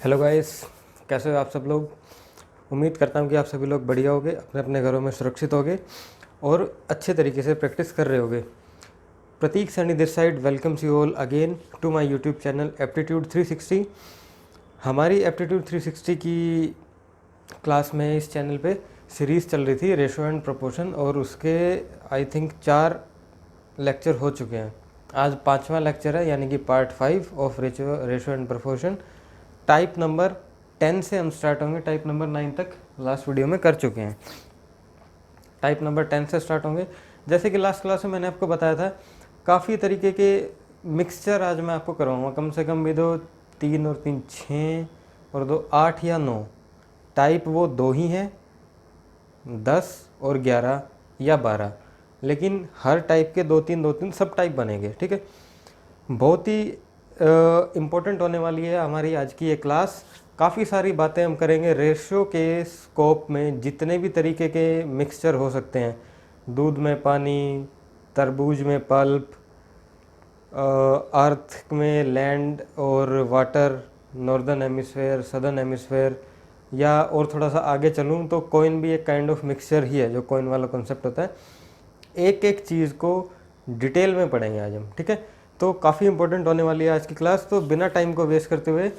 Hello guys, कैसे हो आप सब लोग। उम्मीद करता हूँ कि आप सभी लोग बढ़िया होगे, अपने अपने घरों में सुरक्षित होगे और अच्छे तरीके से प्रैक्टिस कर रहे होगे। Prateek Saini this side welcomes you all again to my YouTube channel aptitude 360। हमारी एप्टीट्यूड 360 की क्लास में इस चैनल पे सीरीज़ चल रही थी रेशो एंड प्रोपोर्शन, और उसके आई थिंक 4 लेक्चर हो चुके हैं। आज 5वां लेक्चर है, यानी कि part 5 of ratio and proportion. Type number 10 से हम स्टार्ट होंगे, टाइप नंबर 9 तक लास्ट वीडियो में कर चुके हैं। टाइप नंबर 10 से स्टार्ट होंगे। जैसे कि लास्ट क्लास में मैंने आपको बताया था, काफ़ी तरीके के मिक्सचर आज मैं आपको करवाऊँगा। कम से कम भी 2 3 और 3 6 और 2 8 या 9 टाइप, वो 2 ही हैं, 10 और 11 या 12, लेकिन हर टाइप के 2 3 सब टाइप बनेंगे। ठीक है, बहुत ही इम्पोर्टेंट होने वाली है हमारी आज की ये क्लास। काफ़ी सारी बातें हम करेंगे रेशो के स्कोप में। जितने भी तरीके के मिक्सचर हो सकते हैं, दूध में पानी, तरबूज में पल्प, अर्थ में लैंड और water, northern hemisphere, southern hemisphere, या और थोड़ा सा आगे चलूँ तो कॉइन भी एक काइंड ऑफ मिक्सचर ही है, जो कॉइन वाला कॉन्सेप्ट होता है। एक एक चीज़ को डिटेल में पढ़ेंगे आज हम। ठीक है, तो काफ़ी इंपॉर्टेंट होने वाली है आज की क्लास। तो बिना टाइम को वेस्ट करते हुए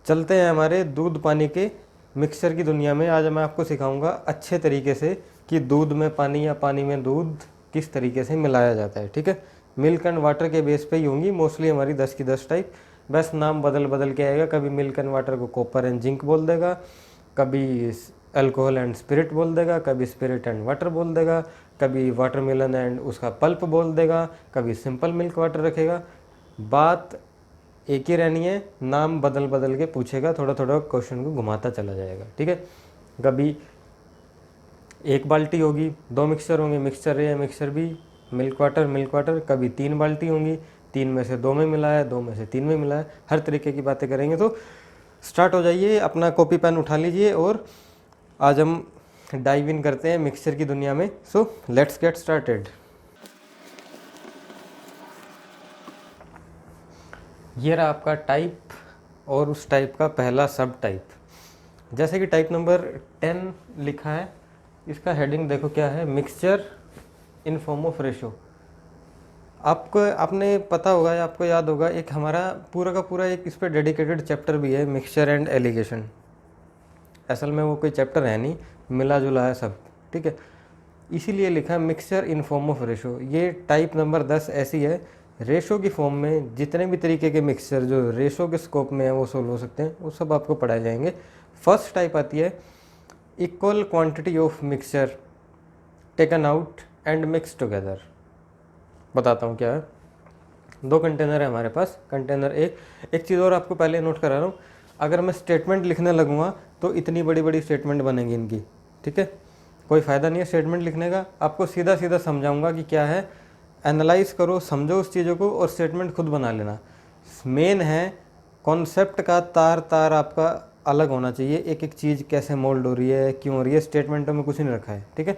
चलते हैं हमारे दूध पानी के मिक्सचर की दुनिया में। आज मैं आपको सिखाऊंगा अच्छे तरीके से कि दूध में पानी या पानी में दूध किस तरीके से मिलाया जाता है। ठीक है, मिल्क एंड वाटर के बेस पे ही होंगी मोस्टली हमारी 10 की 10 टाइप। बस नाम बदल बदल के आएगा। कभी मिल्क एंड वाटर को कॉपर एंड जिंक बोल देगा, कभी अल्कोहल एंड स्पिरिट बोल देगा, कभी स्पिरिट एंड वाटर बोल देगा, कभी वाटरमेलन एंड उसका पल्प बोल देगा, कभी सिंपल मिल्क वाटर रखेगा। बात एक ही रहनी है, नाम बदल बदल के पूछेगा, थोड़ा थोड़ा क्वेश्चन को घुमाता चला जाएगा। ठीक है, कभी एक बाल्टी होगी, 2 मिक्सचर होंगे, मिक्सचर ए या मिक्सचर बी, मिल्क वाटर। कभी 3 बाल्टी होंगी, 3 में से 2 में मिला है, 2 में से 3 में मिला है। हर तरीके की बातें करेंगे। तो स्टार्ट हो जाइए, अपना कॉपी पेन उठा लीजिए और आज हम डाइव इन करते हैं मिक्सचर की दुनिया में। So let's get started. ये रहा आपका टाइप और उस टाइप का पहला सब टाइप। जैसे कि टाइप नंबर 10 लिखा है, इसका हेडिंग देखो क्या है, mixture in form of ratio. आपको आपने पता होगा या आपको याद होगा, एक हमारा पूरा का पूरा एक इस पर डेडिकेटेड चैप्टर भी है, मिक्सचर एंड एलिगेशन। असल में वो कोई चैप्टर है नहीं, मिला जुला है सब। ठीक है, इसीलिए लिखा है mixture in form of ratio. ये टाइप नंबर 10 ऐसी है, रेशो की फॉर्म में जितने भी तरीके के मिक्सचर जो रेशो के स्कोप में है वो सोल्व हो सकते हैं, वो सब आपको पढ़ाए जाएंगे। फर्स्ट टाइप आती है equal quantity of mixture taken out and mix together. बताता हूँ क्या है। 2 कंटेनर है हमारे पास। कंटेनर ए, एक चीज़ और आपको पहले नोट करा रहा हूँ, अगर मैं स्टेटमेंट लिखने लगूँगा तो इतनी बड़ी बड़ी स्टेटमेंट बनेंगी इनकी। ठीक है, कोई फ़ायदा नहीं है स्टेटमेंट लिखने का। आपको सीधा सीधा समझाऊंगा कि क्या है, एनालाइज करो, समझो उस चीज़ों को और स्टेटमेंट खुद बना लेना। मेन है कॉन्सेप्ट का तार तार आपका अलग होना चाहिए। एक एक चीज़ कैसे मोल्ड हो रही है, क्यों हो रही है, स्टेटमेंटों में कुछ नहीं रखा है। ठीक है,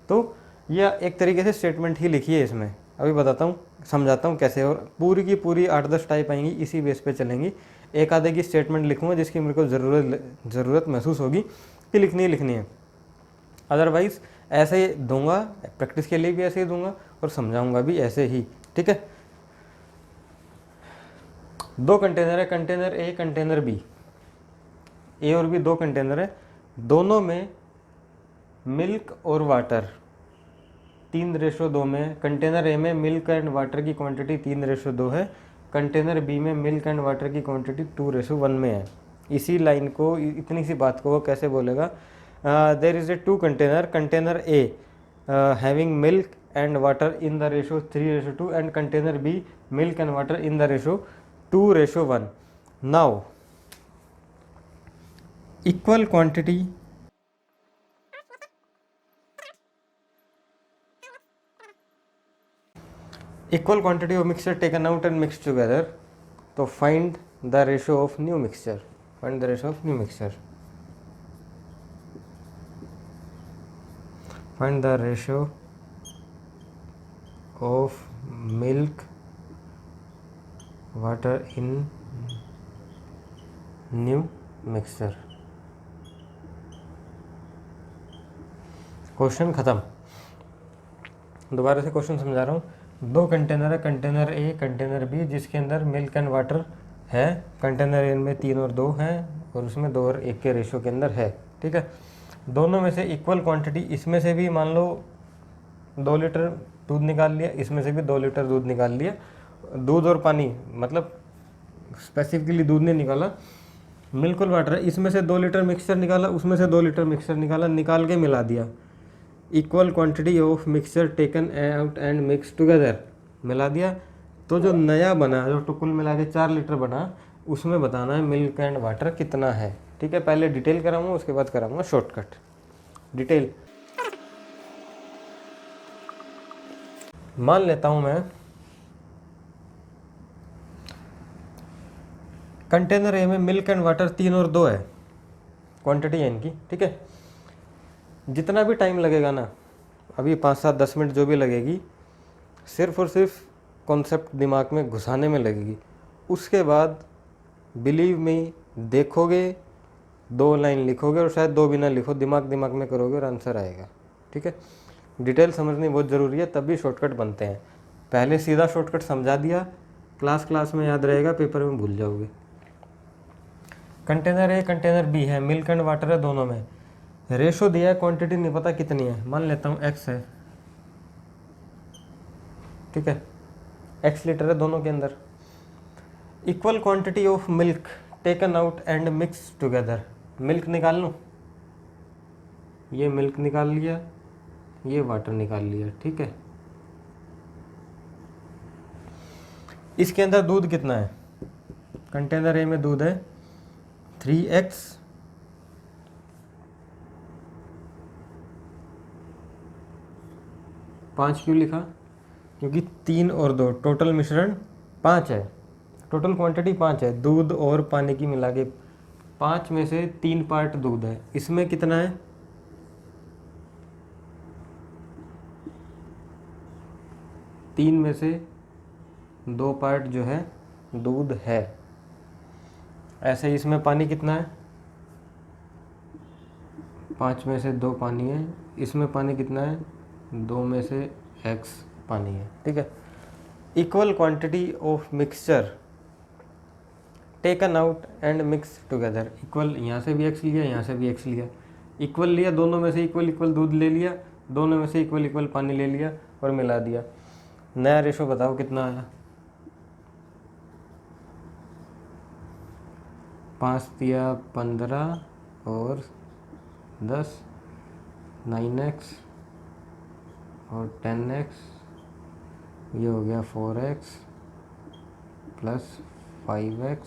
तो यह एक तरीके से स्टेटमेंट ही लिखी है इसमें। अभी बताता हूँ, समझाता हूँ कैसे। और पूरी की पूरी 8-10 टाइप आएंगी, इसी बेस पे चलेंगी। एक आधे की स्टेटमेंट लिखूँगा जिसकी मेरे को ज़रूरत महसूस होगी कि लिखनी ही लिखनी है। अदरवाइज़ ऐसे ही दूंगा, प्रैक्टिस के लिए भी ऐसे ही दूंगा और समझाऊंगा भी ऐसे ही। ठीक है, 2 कंटेनर है, कंटेनर ए, कंटेनर बी। ए और बी 2 कंटेनर है, दोनों में मिल्क और वाटर 3:2 में। कंटेनर ए में मिल्क एंड वाटर की क्वांटिटी 3:2 है, कंटेनर बी में मिल्क एंड वाटर की क्वांटिटी 2:1 में है। इसी लाइन को, इतनी सी बात को वो कैसे बोलेगा, there is a 2 container, container A having milk and water in the ratio 3:2 and container B milk and water in the ratio 2:1। Now equal quantity of mixture taken out and mixed together. तो find the ratio of new mixture. Find the ratio of new mixture. Find the ratio of milk, water in new mixture. Question ख़त्म। दोबारा से question समझा रहा हूँ। 2 container है, container a container B, जिसके अंदर मिल्क एंड वाटर है। कंटेनर ए में 3 और 2 हैं और उसमें 2 और 1 के रेशो के अंदर है। ठीक है, दोनों में से इक्वल क्वांटिटी, इसमें से भी मान लो 2 लीटर दूध निकाल लिया, इसमें से भी 2 लीटर दूध निकाल लिया। दूध और पानी, मतलब स्पेसिफिकली दूध नहीं निकाला, मिल्क और वाटर है, इसमें से 2 लीटर मिक्सचर निकाला, उसमें से 2 लीटर मिक्सचर निकाला, निकाल के मिला दिया। Equal quantity of mixture taken out and mix together, मिला दिया। तो जो नया बना, जो कुल मिला के 4 लीटर बना, उसमें बताना है मिल्क एंड वाटर कितना है। ठीक है, पहले डिटेल कराऊंगा, उसके बाद कराऊंगा शॉर्टकट। डिटेल मान लेता हूं मैं, कंटेनर ए में मिल्क एंड वाटर 3 और 2 है, क्वांटिटी है इनकी। ठीक है, जितना भी टाइम लगेगा ना, अभी 5, 7, 10 मिनट जो भी लगेगी, सिर्फ और सिर्फ कॉन्सेप्ट दिमाग में घुसाने में लगेगी। उसके बाद बिलीव मी, देखोगे, 2 लाइन लिखोगे और शायद 2 भी ना लिखो, दिमाग में करोगे और आंसर आएगा। ठीक है, डिटेल समझनी बहुत ज़रूरी है, तभी शॉर्टकट बनते हैं। पहले सीधा शॉर्टकट समझा दिया, क्लास में याद रहेगा, पेपर में भूल जाओगे। कंटेनर ए कंटेनर बी है, मिल्क एंड वाटर है दोनों में, रेशो दिया है, क्वांटिटी नहीं पता कितनी है, मान लेता हूँ x है। ठीक है, x लीटर है दोनों के अंदर। Equal quantity of milk taken out and mix together, milk निकाल लूँ, ये मिल्क निकाल लिया, ये वाटर निकाल लिया। ठीक है, इसके अंदर दूध कितना है, कंटेनर ए में दूध है 3x, पाँच क्यों लिखा, क्योंकि 3 और 2 टोटल मिश्रण 5 है, टोटल क्वांटिटी 5 है, दूध और पानी की मिला के। 5 में से 3 पार्ट दूध है, इसमें कितना है, 3 में से 2 पार्ट जो है दूध है। ऐसे ही इसमें पानी कितना है, 5 में से 2 पानी है, इसमें पानी कितना है, 2 में से x पानी है। ठीक है, equal quantity of mixture taken out and mix together, equal, यहाँ से भी x लिया, यहाँ से भी x लिया, इक्वल लिया, दोनों में से इक्वल दूध ले लिया, दोनों में से इक्वल पानी ले लिया और मिला दिया। नया रेशो बताओ कितना आया, 5 दिया 15 और 10, 9x और 10x, ये हो गया 4x प्लस 5x,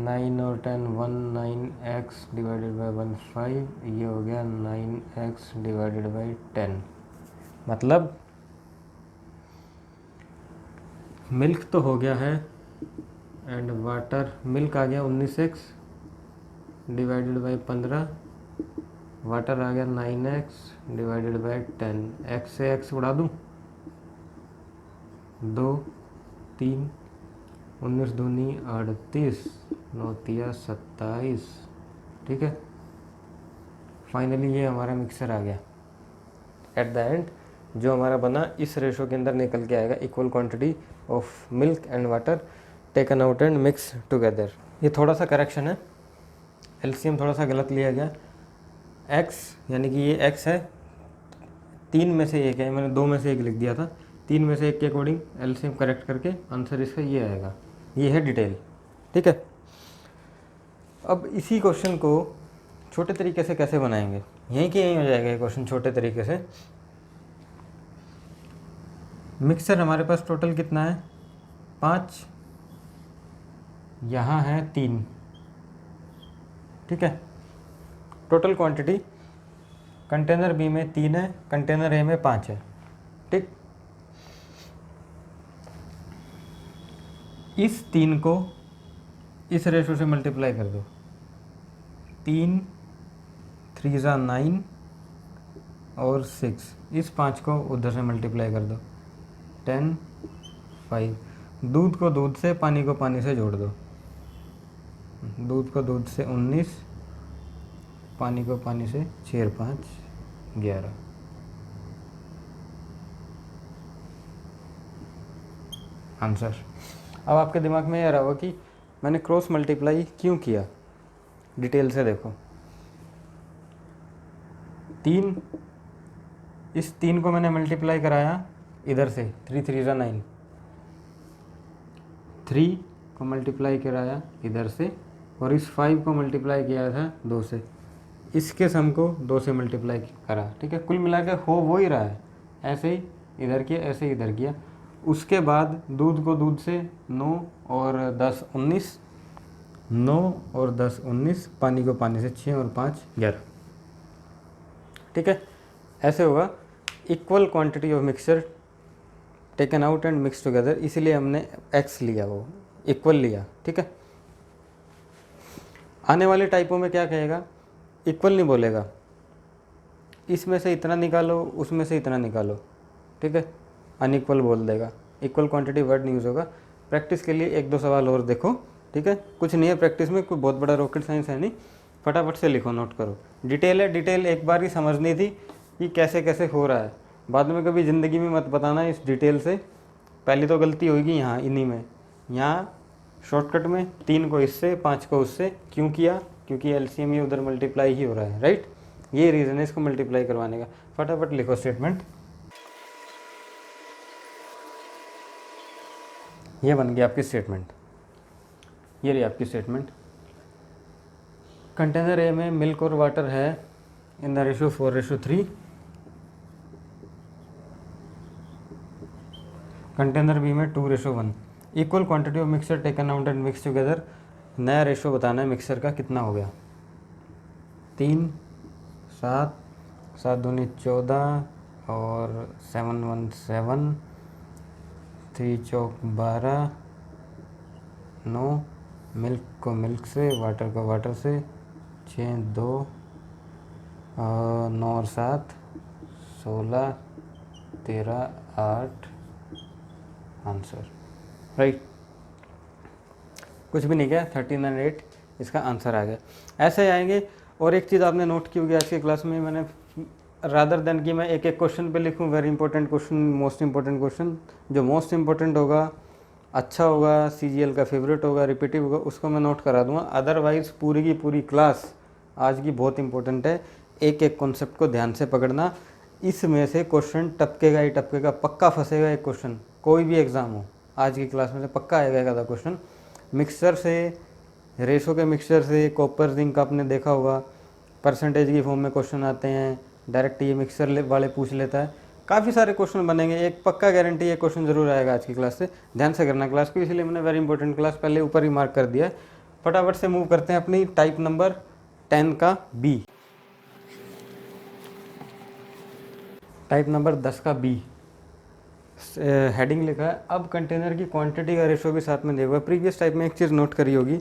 9 और 10 9x डिवाइडेड बाई 15, ये हो गया 9x डिवाइडेड बाई 10। मतलब मिल्क तो हो गया है एंड वाटर, मिल्क आ गया 19x डिवाइडेड बाई 15, वाटर आ गया 9x डिवाइडेड बाई 10। x से x उड़ा दूँ, 2 3 19 दूनी 38, 9 तिया 27। ठीक है, फाइनली ये हमारा मिक्सर आ गया। एट द एंड जो हमारा बना इस रेशो के अंदर निकल के आएगा, equal quantity of milk and water taken out and mix together. ये थोड़ा सा करेक्शन है, एलसीएम थोड़ा सा गलत लिया गया। x यानी कि ये x है, 3 में से 1 है, मैंने 2 में से 1 लिख दिया था, 3 में से 1 के अकॉर्डिंग एलसीएम करेक्ट करके आंसर इसका ये आएगा। ये है डिटेल। ठीक है, अब इसी क्वेश्चन को छोटे तरीके से कैसे बनाएंगे, यहीं के यहीं हो जाएगा ये क्वेश्चन छोटे तरीके से। मिक्सचर हमारे पास टोटल कितना है, 5, यहाँ है 3। ठीक है, टोटल क्वांटिटी कंटेनर बी में 3 है, कंटेनर ए में 5 है। ठीक, इस 3 को इस रेशो से मल्टीप्लाई कर दो, 3 3 ज़ा 9 और 6, इस 5 को उधर से मल्टीप्लाई कर दो, 10 5, दूध को दूध से, पानी को पानी से जोड़ दो, दूध को दूध से 19, पानी को पानी से 6 और 5 11। आंसर। अब आपके दिमाग में यह रहा होगा कि मैंने क्रॉस मल्टीप्लाई क्यों किया। डिटेल से देखो, 3, इस 3 को मैंने मल्टीप्लाई कराया इधर से, 3 3 जा 9, 3 को मल्टीप्लाई कराया इधर से, और इस 5 को मल्टीप्लाई किया था 2 से, इसके सम को 2 से मल्टीप्लाई करा। ठीक है, कुल मिला के हो वो ही रहा है, ऐसे ही इधर किया, ऐसे ही इधर किया। उसके बाद दूध को दूध से 9 और 10 19, 9 और 10 19, पानी को पानी से 6 और 5 11। ठीक है, ऐसे होगा। Equal quantity of mixture taken out and mix together, इसीलिए हमने x लिया, वो इक्वल लिया। ठीक है, आने वाले टाइपों में क्या कहेगा, इक्वल नहीं बोलेगा, इसमें से इतना निकालो, उसमें से इतना निकालो। ठीक है, अनइक्वल बोल देगा, इक्वल क्वांटिटी वर्ड नहीं यूज़ होगा। प्रैक्टिस के लिए 1-2 सवाल और देखो। ठीक है, कुछ नहीं है प्रैक्टिस में, कोई बहुत बड़ा रॉकेट साइंस है नहीं, फटाफट से लिखो, नोट करो। डिटेल है, डिटेल एक बार ही समझनी थी कि कैसे कैसे हो रहा है, बाद में कभी ज़िंदगी में मत बताना इस डिटेल से। पहली तो गलती होगी यहाँ इन्हीं में, यहाँ शॉर्टकट में 3 को इससे 5 को उससे क्यों किया, क्योंकि एलसीएम ये उधर मल्टीप्लाई ही हो रहा है, राइट। ये रीज़न है इसको मल्टीप्लाई करवाने का। फटाफट लिखो स्टेटमेंट। ये बन गई आपकी स्टेटमेंट, ये रही आपकी स्टेटमेंट। कंटेनर ए में मिल्क और वाटर है in the ratio 4:3, container B में 2:1। Equal quantity of mixture taken out and mix together, नया रेशो बताना है मिक्सचर का कितना हो गया। 3 7 7 दूनी 14 और 7 1 7, 3 चौक 12, 9, मिल्क को मिल्क से, वाटर को वाटर से, 6 2 9 और 7 16 13 8। आंसर राइट, कुछ भी नहीं किया, 13 और 8 इसका आंसर आ गया। ऐसे आएंगे। और एक चीज़ आपने नोट की होगी आज की क्लास में, मैंने रादर देन कि मैं एक एक क्वेश्चन पे लिखूं, very important question, most important question, जो मोस्ट इंपॉर्टेंट होगा, अच्छा होगा, सीजीएल का फेवरेट होगा, रिपीटिव होगा, उसको मैं नोट करा दूंगा। अदरवाइज पूरी की पूरी क्लास आज की बहुत इंपॉर्टेंट है, एक एक कॉन्सेप्ट को ध्यान से पकड़ना। इसमें से क्वेश्चन टपकेगा ही टपकेगा, पक्का फंसेगा एक क्वेश्चन, कोई भी एग्ज़ाम हो, आज की क्लास में से पक्का आएगा एक आधा क्वेश्चन। मिक्सचर से, रेशो के मिक्सचर से, कॉपर जिंक आपने देखा होगा, परसेंटेज की फॉर्म में क्वेश्चन आते हैं, डायरेक्ट ये मिक्सचर वाले पूछ लेता है, काफ़ी सारे क्वेश्चन बनेंगे, एक पक्का गारंटी ये क्वेश्चन जरूर आएगा आज की क्लास से। ध्यान से करना क्लास को, इसलिए मैंने वेरी इंपॉर्टेंट क्लास पहले ऊपर ही मार्क कर दिया है। फटाफट से मूव करते हैं अपनी टाइप नंबर 10 का बी, टाइप नंबर 10 का बी। हेडिंग लिखा है, अब कंटेनर की क्वांटिटी का रेशो भी साथ में दिया हुआ है। प्रीवियस टाइप में एक चीज़ नोट करी होगी,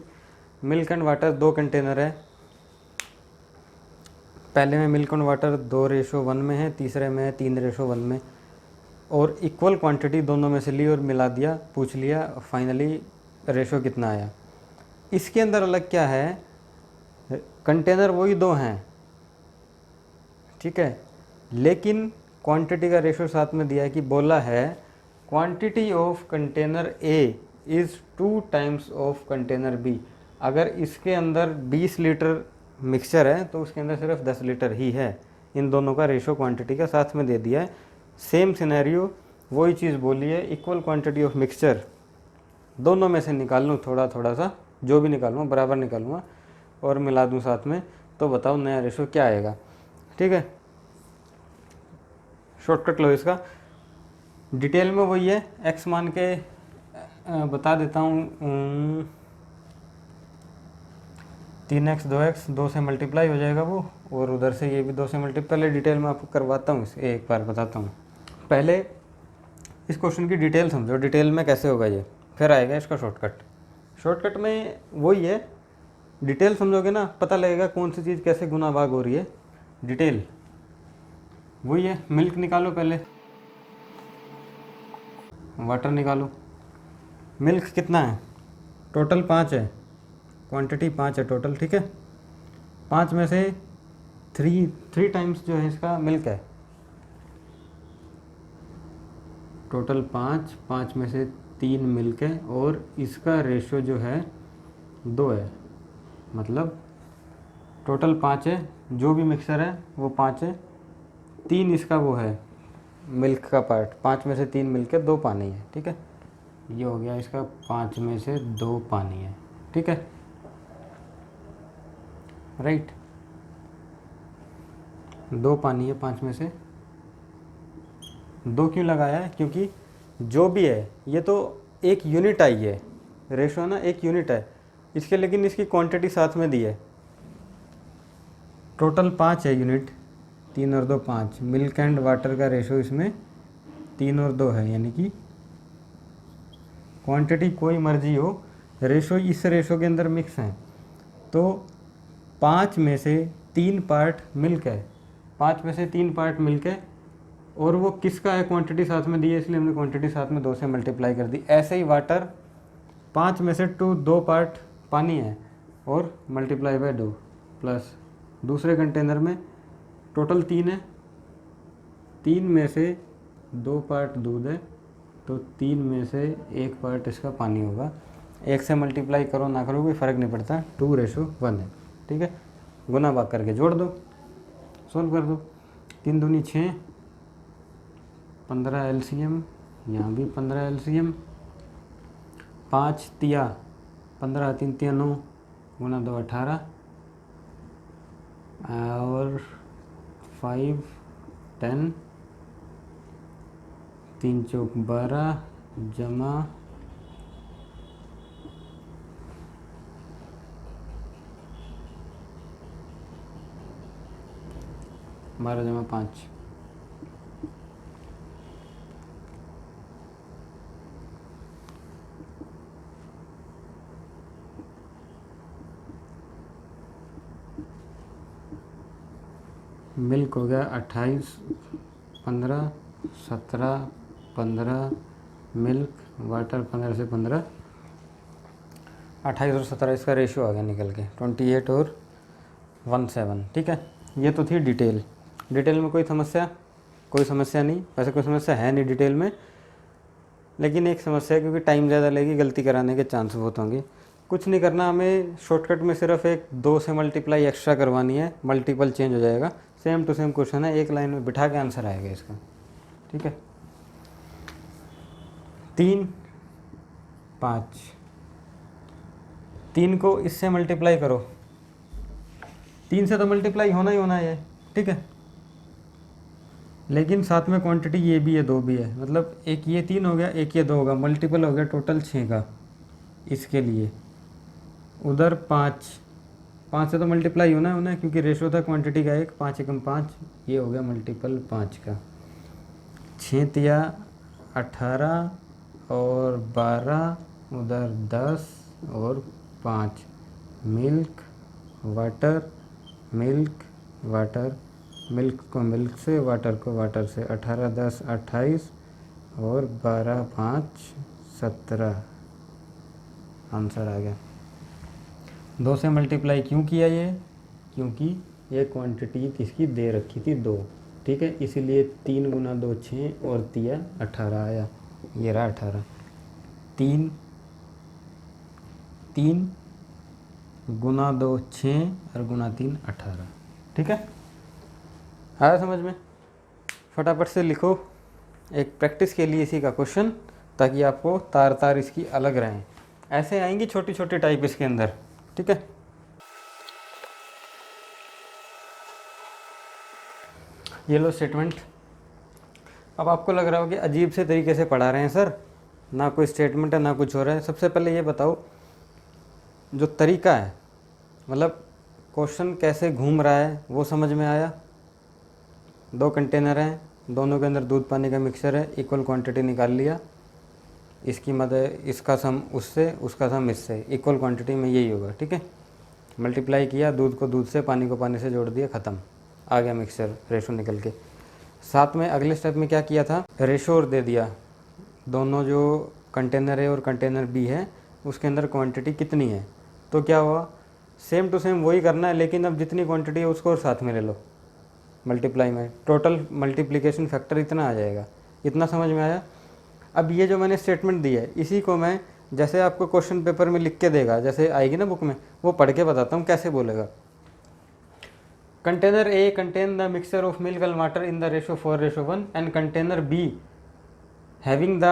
मिल्क एंड वाटर 2 कंटेनर है, पहले में मिल्क एंड वाटर 2:1 में है, तीसरे में है 3:1 में, और इक्वल क्वांटिटी दोनों में से ली और मिला दिया, पूछ लिया, फाइनली रेशो कितना आया। इसके अंदर अलग क्या है, कंटेनर वही 2 हैं, ठीक है, लेकिन क्वांटिटी का रेशो साथ में दिया है कि बोला है quantity of container A is 2 times of container B. अगर इसके अंदर 20 लीटर मिक्सचर है तो उसके अंदर सिर्फ 10 लीटर ही है। इन दोनों का रेशो क्वांटिटी का साथ में दे दिया है। सेम सिनेरियो, वही चीज़ बोली है, इक्वल क्वांटिटी ऑफ मिक्सचर, दोनों में से निकाल लूँ थोड़ा थोड़ा सा, जो भी निकालूँगा बराबर निकालूँगा और मिला दूँ साथ में, तो बताओ नया रेशो क्या आएगा। ठीक है, शॉर्टकट लो इसका, डिटेल में वही है, एक्स मान के बता देता हूँ, 3x 2x 2 से मल्टीप्लाई हो जाएगा वो, और उधर से ये भी 2 से मल्टीप्लाई। पहले डिटेल में आपको करवाता हूँ, इसे एक बार बताता हूँ। पहले इस क्वेश्चन की डिटेल समझो, डिटेल में कैसे होगा ये, फिर आएगा इसका शॉर्टकट। शॉर्टकट में वही है, डिटेल समझोगे ना पता लगेगा कौन सी चीज़ कैसे गुना भाग हो रही है। डिटेल वही है, मिल्क निकालो पहले, वाटर निकालो। मिल्क कितना है, टोटल 5 है, क्वांटिटी 5 है टोटल, ठीक है। 5 में से थ्री टाइम्स जो है इसका मिल्क है, टोटल 5 में से 3 मिल्क है और इसका रेशो जो है 2 है, मतलब टोटल 5 है, जो भी मिक्सर है वो 5 है, 3 इसका वो है मिल्क का पार्ट, 5 में से 3 मिल्क है, 2 पानी है, ठीक है। ये हो गया इसका 5 में से 2 पानी है, ठीक है, राइट। 2 पानी है 5 में से, 2 क्यों लगाया है, क्योंकि जो भी है ये तो एक यूनिट आई है, रेशो ना एक यूनिट है इसके, लेकिन इसकी क्वांटिटी साथ में दी है। टोटल 5 है यूनिट, 3 और 2 5। मिल्क एंड वाटर का रेशो इसमें 3 और 2 है, यानी कि क्वांटिटी कोई मर्जी हो, रेशो इस रेशो के अंदर मिक्स हैं। तो 5 में से 3 पार्ट मिल्क है, 5 में से 3 पार्ट मिल्क है, और वो किसका है, क्वांटिटी साथ में दी है, इसलिए हमने क्वांटिटी साथ में 2 से मल्टीप्लाई कर दी। ऐसे ही वाटर 5 में से 2 पार्ट पानी है और मल्टीप्लाई बाय 2, प्लस दूसरे कंटेनर में टोटल 3 है, 3 में से 2 पार्ट दूध है, तो 3 में से 1 पार्ट इसका पानी होगा। 1 से मल्टीप्लाई करो ना करो कोई फ़र्क नहीं पड़ता, 2:1 है, ठीक है। गुना भाग करके जोड़ दो, सोल्व कर दो। 3 दूनी 6, 15 LCM, यहाँ भी 15 LCM, 5 तिया 15, 3 तिया 9, गुना 2 18, और 5 10, 3 चौक 12, जमा 12 जमा 5, मिल्क हो गया 28, 15, 17, 15, मिल्क वाटर 15 से 15, 28 और 17 इसका रेशियो आ गया निकल के 28 और 17, ठीक है। ये तो थी डिटेल में कोई समस्या नहीं, वैसे कोई समस्या है नहीं डिटेल में, लेकिन एक समस्या है क्योंकि टाइम ज़्यादा लगेगी, गलती कराने के चांस बहुत होंगे। कुछ नहीं करना, हमें शॉर्टकट में सिर्फ एक 2 से मल्टीप्लाई एक्स्ट्रा करवानी है, मल्टीपल चेंज हो जाएगा, सेम टू सेम क्वेश्चन है, एक लाइन में बिठा के आंसर आएगा इसका, ठीक है। 3 5, 3 को इससे मल्टीप्लाई करो, 3 से तो मल्टीप्लाई होना ही होना है, ठीक है, लेकिन साथ में क्वांटिटी ये भी है 2 भी है, मतलब एक ये 3 हो गया, एक ये 2 होगा, मल्टीपल हो गया टोटल 6 का इसके लिए। उधर 5 से तो मल्टीप्लाई होना है क्योंकि रेशो था क्वांटिटी का 1, 5 एकम 5, ये हो गया मल्टीपल 5 का। 6 तिया 18 और 12, उधर 10 और 5, milk water, milk water, milk को मिल्क से, वाटर को वाटर से, 18 10 28 और 12 5 17, आंसर आ गया। 2 से मल्टीप्लाई क्यों किया ये, क्योंकि ये क्वांटिटी किसकी दे रखी थी 2, ठीक है, इसीलिए 3 गुना 2 6 और तिया 18 आया, ये रहा 18। 3 गुना 2 6 और गुना 3 18, ठीक है, आया समझ में। फटाफट से लिखो एक प्रैक्टिस के लिए इसी का क्वेश्चन, ताकि आपको तार इसकी अलग रहें, ऐसे आएंगी छोटी छोटी टाइप इसके अंदर, ठीक है। ये लो स्टेटमेंट। अब आपको लग रहा हो कि अजीब से तरीके से पढ़ा रहे हैं सर, ना कोई स्टेटमेंट है ना कुछ हो रहा है। सबसे पहले ये बताओ जो तरीका है, मतलब क्वेश्चन कैसे घूम रहा है वो समझ में आया। 2 कंटेनर हैं, दोनों के अंदर दूध पानी का मिक्सचर है, इक्वल क्वांटिटी निकाल लिया, इसकी मदद, इसका सम उससे, उसका सम इससे, इक्वल क्वांटिटी में यही होगा, ठीक है। मल्टीप्लाई किया, दूध को दूध से, पानी को पानी से जोड़ दिया, ख़त्म, आ गया मिक्सचर रेशो निकल के। साथ में अगले स्टेप में क्या किया था, रेशो दे दिया, दोनों जो कंटेनर है और कंटेनर बी है उसके अंदर क्वांटिटी कितनी है, तो क्या हुआ, सेम टू सेम वही करना है, लेकिन अब जितनी क्वांटिटी है उसको और साथ में ले लो, मल्टीप्लाई में, टोटल मल्टीप्लिकेशन फैक्टर इतना आ जाएगा। इतना समझ में आया। अब ये जो मैंने स्टेटमेंट दी है, इसी को मैं जैसे आपको क्वेश्चन पेपर में लिख के देगा, जैसे आएगी ना बुक में, वो पढ़ के बताता हूँ कैसे बोलेगा। Container A contain the mixture of milk and water in the ratio 4:1 and container B having the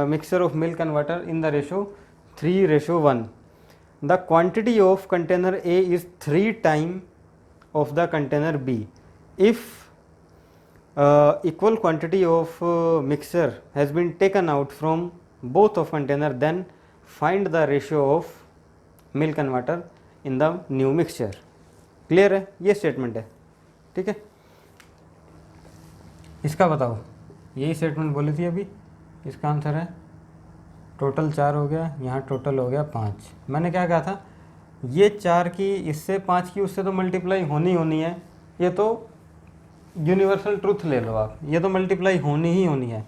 mixture of milk and water in the ratio 3:1. The quantity of container A is 3 times of the container B. If equal quantity of mixture has been taken out from both of container, then find the ratio of milk and water in the new mixture. Clear है, ये statement है, ठीक है। इसका बताओ, यही statement बोली थी अभी। इसका आंसर है टोटल 4 हो गया, यहाँ टोटल हो गया 5। मैंने क्या कहा था, ये 4 की इससे 5 की उससे तो मल्टीप्लाई होनी है, ये तो यूनिवर्सल ट्रूथ ले लो आप, ये तो मल्टीप्लाई होनी ही होनी है।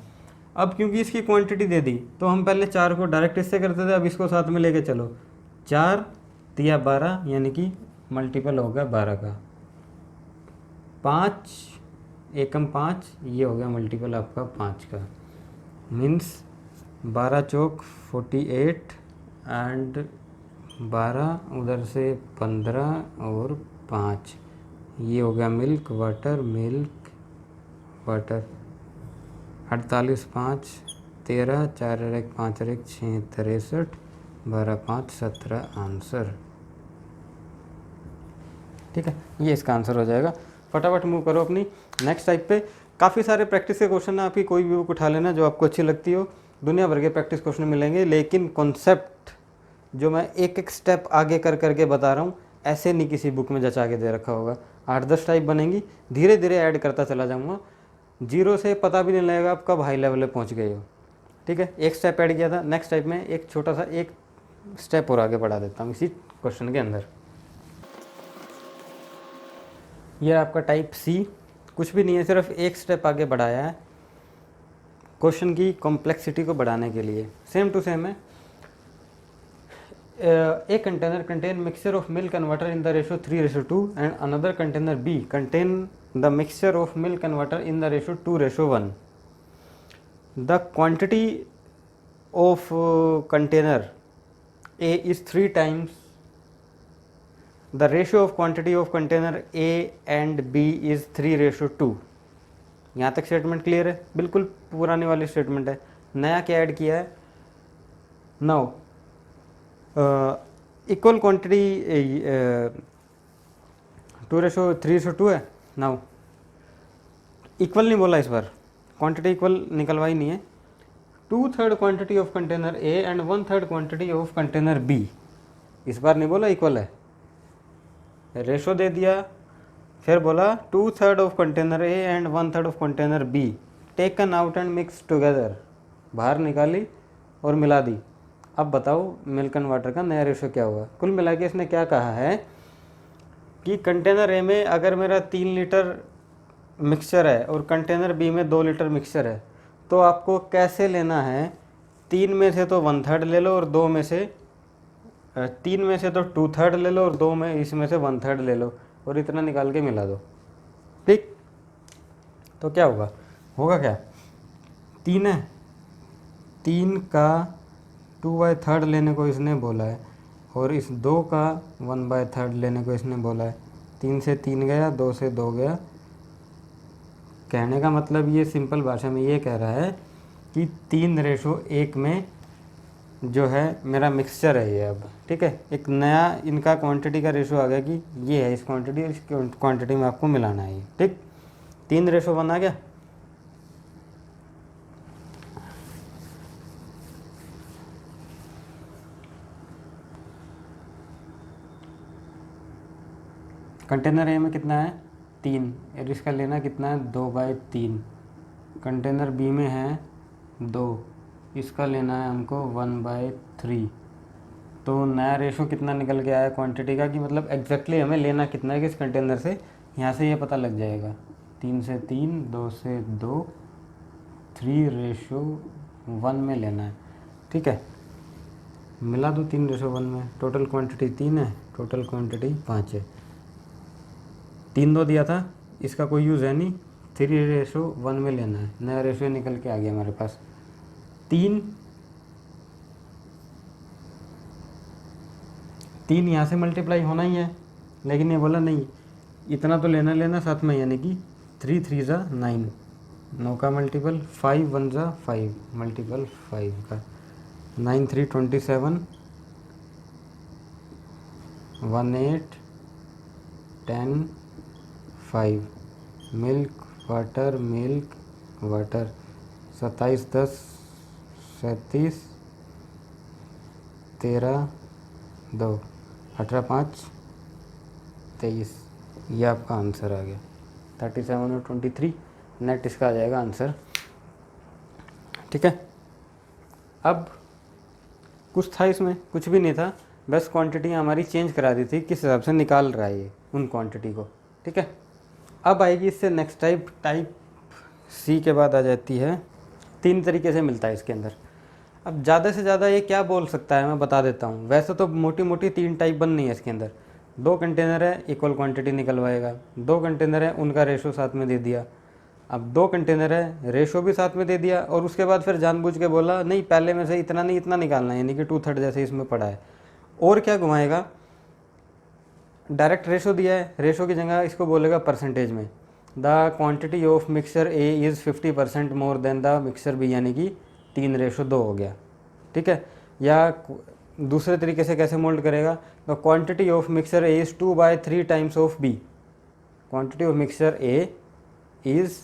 अब क्योंकि इसकी क्वांटिटी दे दी तो हम पहले 4 को डायरेक्ट इससे करते थे, अब इसको साथ में लेके चलो, 4 तिया 12 यानी कि मल्टीपल हो गया 12 का, 5 एकम 5, ये हो गया मल्टीपल आपका 5 का, मीन्स 12 चौक 48 एंड 12 उधर से 15 और 5, ये हो गया मिल्क वाटर 48 5 13 4 1 5 1 6 63 12 5 17 आंसर। ठीक है, ये इसका आंसर हो जाएगा। फटाफट मूव करो अपनी नेक्स्ट टाइप पे। काफ़ी सारे प्रैक्टिस के क्वेश्चन है, आपकी कोई भी बुक उठा लेना जो आपको अच्छी लगती हो, दुनिया भर के प्रैक्टिस क्वेश्चन मिलेंगे, लेकिन कॉन्सेप्ट जो मैं एक एक स्टेप आगे कर करके बता रहा हूँ, ऐसे नहीं किसी बुक में जचा के दे रखा होगा। 8-10 टाइप बनेंगी, धीरे धीरे ऐड करता चला जाऊँगा, जीरो से पता भी नहीं लगेगा आप कब हाई लेवल पे पहुँच गए हो। ठीक है, एक स्टेप ऐड किया था, नेक्स्ट टाइप में एक छोटा सा एक स्टेप और आगे बढ़ा देता हूँ इसी क्वेश्चन के अंदर। यह आपका टाइप सी, कुछ भी नहीं है, सिर्फ एक स्टेप आगे बढ़ाया है क्वेश्चन की कॉम्प्लेक्सिटी को बढ़ाने के लिए। सेम टू सेम है। A container contain mixture of milk and water in the ratio 3:2 and another container B contain the mixture of milk and water in the ratio 2:1. The quantity of container A is 3 times the ratio of quantity of container A and B is 3:2. यहाँ तक statement clear है, बिल्कुल पुरानी वाली statement है। नया क्या add किया है, नाउ इक्वल क्वांटिटी 2:3:2 है। नाउ इक्वल नहीं बोला इस बार, क्वांटिटी इक्वल निकलवाई नहीं है। 2/3 quantity of container A and 1/3 quantity of container B, इस बार नहीं बोला इक्वल है, रेशो दे दिया, फिर बोला 2/3 of container A and 1/3 of container be taken out and mix together, बाहर निकाली और मिला दी। अब बताओ मिल्क एंड वाटर का नया रेशो क्या हुआ। कुल मिला के इसने क्या कहा है कि कंटेनर ए में अगर मेरा 3 लीटर मिक्सचर है और कंटेनर बी में 2 लीटर मिक्सचर है, तो आपको कैसे लेना है, 3 में से तो 1/3 ले लो और 2 में से 3 में से तो 2/3 ले लो और 2 में इसमें से 1/3 ले लो और इतना निकाल के मिला दो। ठीक, तो क्या होगा, होगा क्या, 3 है, 3 का 2/3 लेने को इसने बोला है और इस 2 का 1/3 लेने को इसने बोला है। 3 से 3 गया, 2 से 2 गया। कहने का मतलब ये सिंपल भाषा में ये कह रहा है कि 3:1 में जो है मेरा मिक्सचर है ये अब। ठीक है, एक नया इनका क्वांटिटी का रेशो आ गया कि ये है इस क्वांटिटी, इस क्वांटिटी में आपको मिलाना है ये। ठीक, 3:1 आ गया। कंटेनर ए में कितना है 3 और इसका लेना कितना है 2/3। कंटेनर बी में है 2, इसका लेना है हमको 1/3। तो नया रेशो कितना निकल के आया क्वांटिटी का, कि मतलब एग्जैक्टली हमें लेना कितना है किस कंटेनर से, यहाँ से ये पता लग जाएगा। 3 से 3, 2 से 2, 3:1 में लेना है। ठीक है, मिला दो 3:1 में। टोटल क्वांटिटी 3 है, टोटल क्वांटिटी 5 है। 3-2 दिया था, इसका कोई यूज़ है नहीं, 3:1 में लेना है। नया रेशो निकल के आ गया हमारे पास। 3 यहाँ से मल्टीप्लाई होना ही है, लेकिन ये बोला नहीं इतना तो लेना साथ में, यानी कि 3 3 ज़ा 9, 9 का मल्टीपल, 5 1 ज़ा 5, मल्टीपल 5 का, 9 3 27, 1 8 10 5, मिल्क वाटर 27 10 37 13 2 18 5 23, ये आपका आंसर आ गया। 37 और 23 नेट इसका आ जाएगा आंसर। ठीक है, अब कुछ था इसमें, कुछ भी नहीं था, बस क्वांटिटियाँ हमारी चेंज करा दी थी, किस हिसाब से निकाल रहा है ये उन क्वांटिटी को। ठीक है, अब आएगी इससे नेक्स्ट टाइप सी के बाद आ जाती है। 3 तरीके से मिलता है इसके अंदर। अब ज़्यादा से ज़्यादा ये क्या बोल सकता है मैं बता देता हूँ। वैसे तो मोटी मोटी 3 टाइप बननी है इसके अंदर। 2 कंटेनर है, इक्वल क्वांटिटी निकलवाएगा। 2 कंटेनर है, उनका रेशो साथ में दे दिया। अब 2 कंटेनर है, रेशो भी साथ में दे दिया, और उसके बाद फिर जानबूझ के बोला नहीं पहले में से इतना नहीं इतना निकालना है, यानी कि 2/3 जैसे इसमें पड़ा है। और क्या घुमाएगा, डायरेक्ट रेशो दिया है, रेशो की जगह इसको बोलेगा परसेंटेज में। The quantity of mixture A is 50% more than the mixture B, यानी कि 3:2 हो गया। ठीक है, या दूसरे तरीके से कैसे मोल्ड करेगा, the quantity of mixture A is 2/3 times of B. Quantity of mixture A is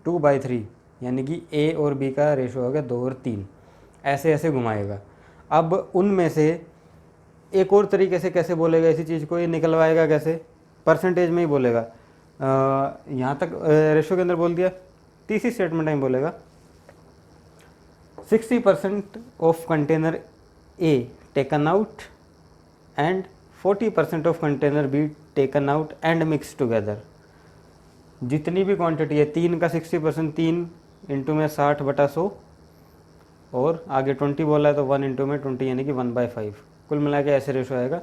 2/3, यानी कि ए और बी का रेशो हो गया 2 और 3। ऐसे ऐसे घुमाएगा। अब उनमें से एक और तरीके से कैसे बोलेगा इसी चीज़ को, ये निकलवाएगा कैसे, परसेंटेज में ही बोलेगा। यहाँ तक रेशो के अंदर बोल दिया, तीसरी स्टेटमेंट में बोलेगा 60% of container a taken out and 40% of container be taken out and mix together. जितनी भी क्वांटिटी है, 3 का 60%, 3 इंटू में 60/100, और आगे 20 बोला है तो 1 इंटू में 20, यानी कि 1/5। कुल मिला के ऐसे रेशो आएगा।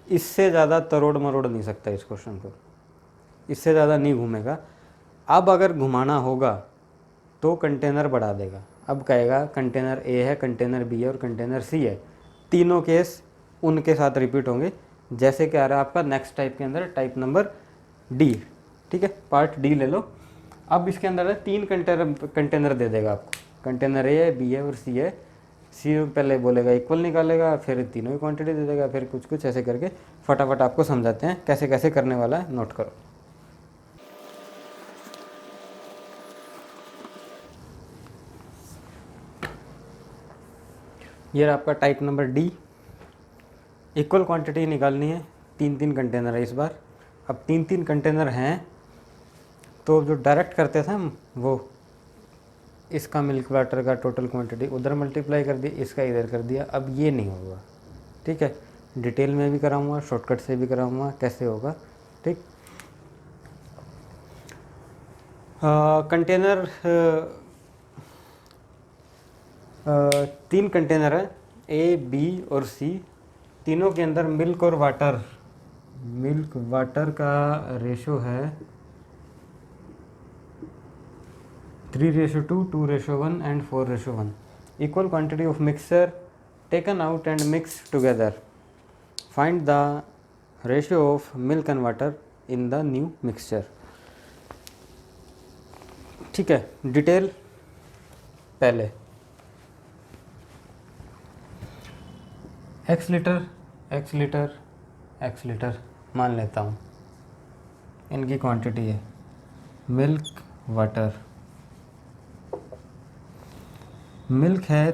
इससे ज़्यादा तरोड़ मरोड़ नहीं सकता इस क्वेश्चन को, इससे ज़्यादा नहीं घूमेगा। अब अगर घुमाना होगा तो कंटेनर बढ़ा देगा। अब कहेगा कंटेनर ए है, कंटेनर बी है और कंटेनर सी है, तीनों केस उनके साथ रिपीट होंगे, जैसे कि आ रहा है आपका नेक्स्ट टाइप के अंदर, टाइप नंबर डी। ठीक है, पार्ट डी ले लो। अब इसके अंदर 3 कंटेनर दे देगा आपको, कंटेनर ए है, बी है और सी है। सी पहले बोलेगा इक्वल निकालेगा, फिर तीनों ही क्वांटिटी दे देगा, फिर कुछ कुछ ऐसे करके फटाफट आपको समझाते हैं कैसे कैसे करने वाला है, नोट करो। ये रहा आपका type number D. Equal quantity निकालनी है, 3 कंटेनर है इस बार। अब 3 कंटेनर हैं, तो जो डायरेक्ट करते थे हम, वो इसका मिल्क वाटर का टोटल क्वांटिटी उधर मल्टीप्लाई कर दी, इसका इधर कर दिया। अब ये नहीं होगा। ठीक है, डिटेल में भी कराऊंगा, शॉर्टकट से भी कराऊंगा कैसे होगा। ठीक, कंटेनर 3 कंटेनर है, ए बी और सी। तीनों के अंदर मिल्क और वाटर, मिल्क वाटर का रेशो है 3:2, 2:1 and 4:1। Equal quantity of mixture taken out and mix together. Find the ratio of milk and water in the new mixture. ठीक है, डिटेल पहले x litre x litre x litre मान लेता हूँ, इनकी quantity है। मिल्क वाटर, मिल्क है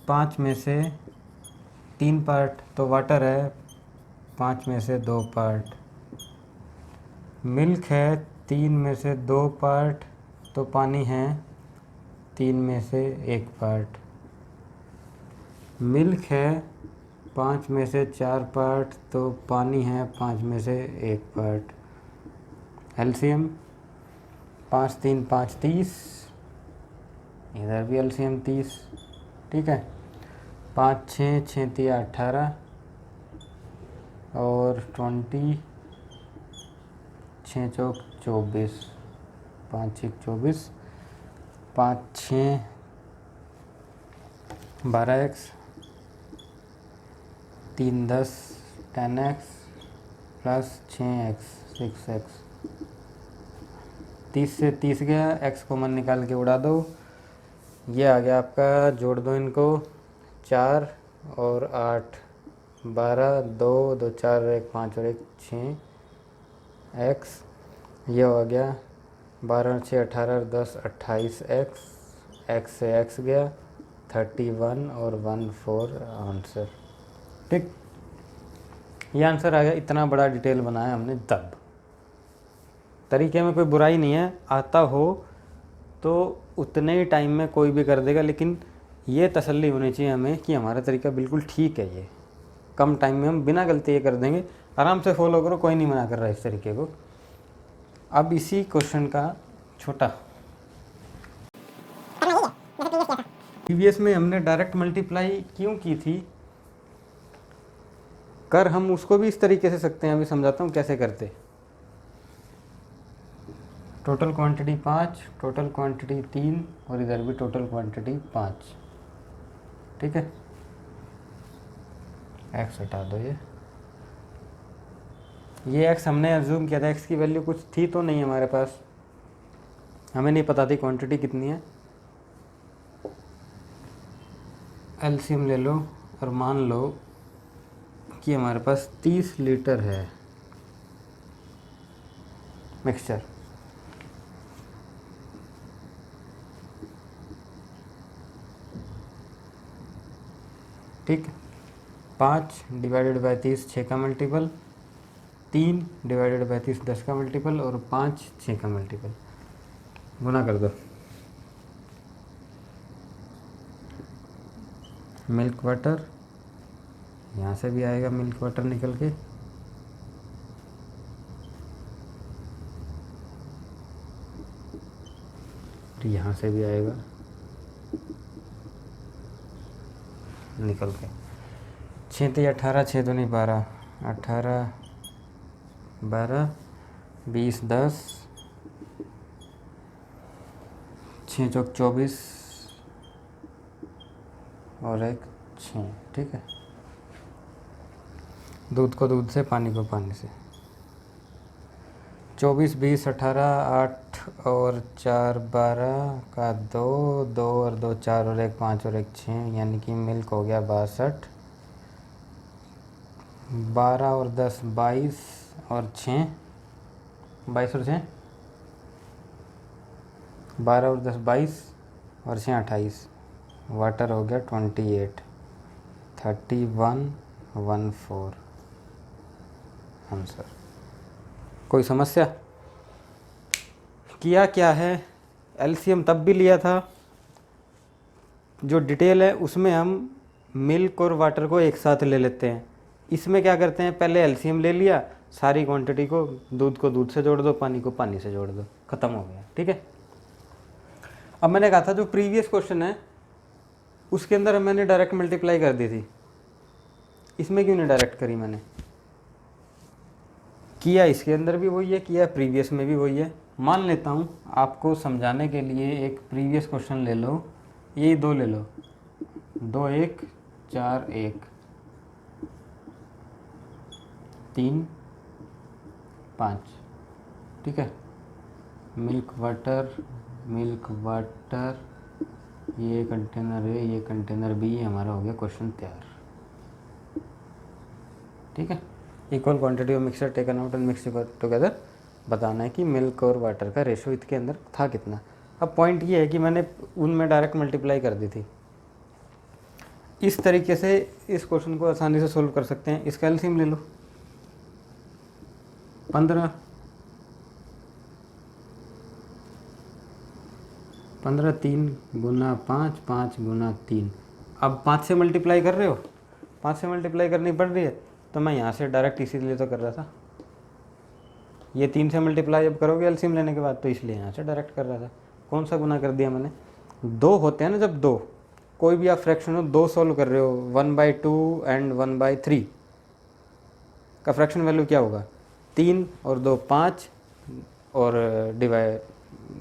5 में से 3 पार्ट, तो वाटर है 5 में से 2 पार्ट। मिल्क है 3 में से 2 पार्ट, तो पानी है 3 में से 1 पार्ट। मिल्क है 5 में से 4 पार्ट, तो पानी है 5 में से 1 पार्ट। एलसीएम 5 3 5 30, इधर भी एलसीएम 30। ठीक है, 5 6 6 तिया 18 और 20, 6 चौक 24, 5 6 24, 5 6 12x, 3 10 10x plus 6x 6x। 30 से 30 गया, x कॉमन निकाल के उड़ा दो, ये आ गया आपका, जोड़ दो इनको, 4 और 8 12, 2 2 4 और 1 5 और 1 6 x, ये हो गया 12 और 6 18 और 10 28 x से x गया 31 और 1 4 आंसर। ठीक, ये आंसर आ गया। इतना बड़ा डिटेल बनाया हमने तब। तरीके में कोई बुराई नहीं है, आता हो तो उतने ही टाइम में कोई भी कर देगा, लेकिन ये तसल्ली होनी चाहिए हमें कि हमारा तरीका बिल्कुल ठीक है। ये कम टाइम में हम बिना गलती ये कर देंगे। आराम से फॉलो करो, कोई नहीं मना कर रहा है इस तरीके को। अब इसी क्वेश्चन का छोटा, प्रीवियस में हमने डायरेक्ट मल्टीप्लाई क्यों की थी, कर हम उसको भी इस तरीके से सकते हैं। अभी समझाता हूँ कैसे करते। टोटल क्वांटिटी 5, टोटल क्वांटिटी 3 और इधर भी टोटल क्वांटिटी 5। ठीक है, x हटा दो। ये x हमने अज्यूम किया था, x की वैल्यू कुछ थी तो नहीं हमारे पास, हमें नहीं पता थी क्वांटिटी कितनी है। एलसीएम ले लो और मान लो कि हमारे पास 30 लीटर है मिक्सचर। ठीक, 5 डिवाइडेड बाई 30 6 का मल्टीपल, 3 डिवाइडेड बाई 30 10 का मल्टीपल और 5 6 का मल्टीपल। गुना कर दो। मिल्क वाटर, यहाँ से भी आएगा मिल्क वाटर निकल के, तो यहाँ से भी आएगा निकल के। 6 3 18, 6 2 12, 18 12 20 10, 6 चौक 24 और 1 6। ठीक है, दूध को दूध से, पानी को पानी से। 24 20 18 8 और 4 12 का 2 2 और 2 4 और 1 5 और 1 6, यानी कि मिल्क हो गया 62। 12 और 10 22 और 6 22 और 6 12 और 10 22 और 6 28। वाटर हो गया 28 31 14 आंसर। कोई समस्या? किया क्या है, एलसीएम तब भी लिया था, जो डिटेल है उसमें हम मिल्क और वाटर को एक साथ ले लेते हैं। इसमें क्या करते हैं, पहले एलसीएम ले लिया, सारी क्वांटिटी को दूध से जोड़ दो, पानी को पानी से जोड़ दो, ख़त्म हो गया। ठीक है, अब मैंने कहा था जो प्रीवियस क्वेश्चन है उसके अंदर मैंने डायरेक्ट मल्टीप्लाई कर दी थी, इसमें क्यों नहीं डायरेक्ट करी मैंने? किया इसके अंदर भी वही है, किया प्रीवियस में भी वही है। मान लेता हूँ आपको समझाने के लिए एक प्रीवियस क्वेश्चन ले लो, ये 2 ले लो, 2 1 4 1 3 5। ठीक है, मिल्क वाटर ये कंटेनर है, ये कंटेनर भी, ये हमारा हो गया क्वेश्चन तैयार। ठीक है, equal quantity of mixture taken out and mix together बताना है कि मिल्क और वाटर का रेशो इसके अंदर था कितना। अब पॉइंट ये है कि मैंने उनमें डायरेक्ट मल्टीप्लाई कर दी थी। इस तरीके से इस क्वेश्चन को आसानी से सोल्व कर सकते हैं। इसका एलसीएम ले लो, 15 3 गुना 5 5 गुना 3। अब 5 से मल्टीप्लाई कर रहे हो, 5 से मल्टीप्लाई करनी पड़ रही है, तो मैं यहाँ से डायरेक्ट इसीलिए तो कर रहा था। ये 3 से मल्टीप्लाई अब करोगे एलसीएम लेने के बाद, तो इसलिए यहाँ से डायरेक्ट कर रहा था। कौन सा गुना कर दिया मैंने? 2 होते हैं ना, जब 2 कोई भी आप फ्रैक्शन हो 2 सॉल्व कर रहे हो, 1/2 एंड 1/3 का फ्रैक्शन वैल्यू क्या होगा? 3 और 2 5 और डिवाइड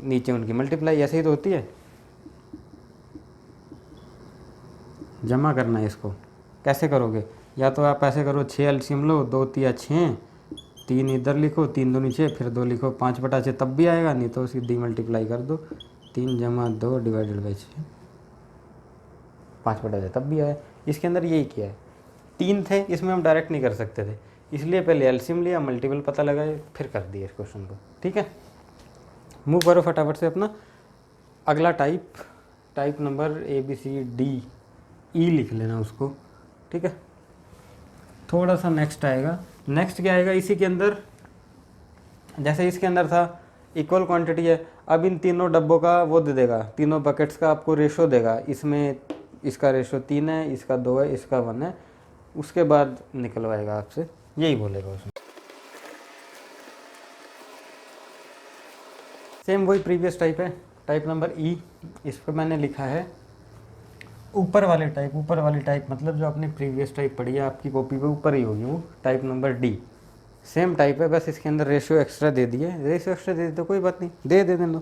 नीचे उनकी मल्टीप्लाई, ऐसे ही तो होती है। जमा करना है इसको, कैसे करोगे? या तो आप ऐसे करो 6 एलसीएम लो, 2 तिया 6, 3 इधर लिखो, 3 2 नीचे, फिर 2 लिखो, 5/6 तब भी आएगा, नहीं तो सीधी मल्टीप्लाई कर दो, 3 जमा 2 डिवाइडेड बाई 6, 5/6 तब भी आया। इसके अंदर यही किया है। 3 थे, इसमें हम डायरेक्ट नहीं कर सकते थे, इसलिए पहले एलसीएम लिया, मल्टीपल पता लगाए, फिर कर दिया इस क्वेश्चन को। ठीक है, मूव करो फटाफट से अपना अगला टाइप नंबर ABCD E लिख लेना उसको। ठीक है, थोड़ा सा नेक्स्ट आएगा। नेक्स्ट क्या आएगा इसी के अंदर? जैसे इसके अंदर था इक्वल क्वांटिटी है, अब इन तीनों डब्बों का वो दे देगा, तीनों बकेट्स का आपको रेशो देगा। इसमें इसका रेशो 3 है, इसका 2 है, इसका 1 है। उसके बाद निकलवाएगा आपसे, यही बोलेगा उसमें। सेम वही प्रीवियस टाइप है, टाइप नंबर E। इस पर मैंने लिखा है ऊपर वाली टाइप मतलब जो आपने प्रीवियस टाइप पढ़ी है आपकी कॉपी पे ऊपर ही होगी, वो type number D। Same type है, बस इसके अंदर रेशियो एक्स्ट्रा दे दिए। रेशियो एक्स्ट्रा दे दी तो कोई बात नहीं, दे देना,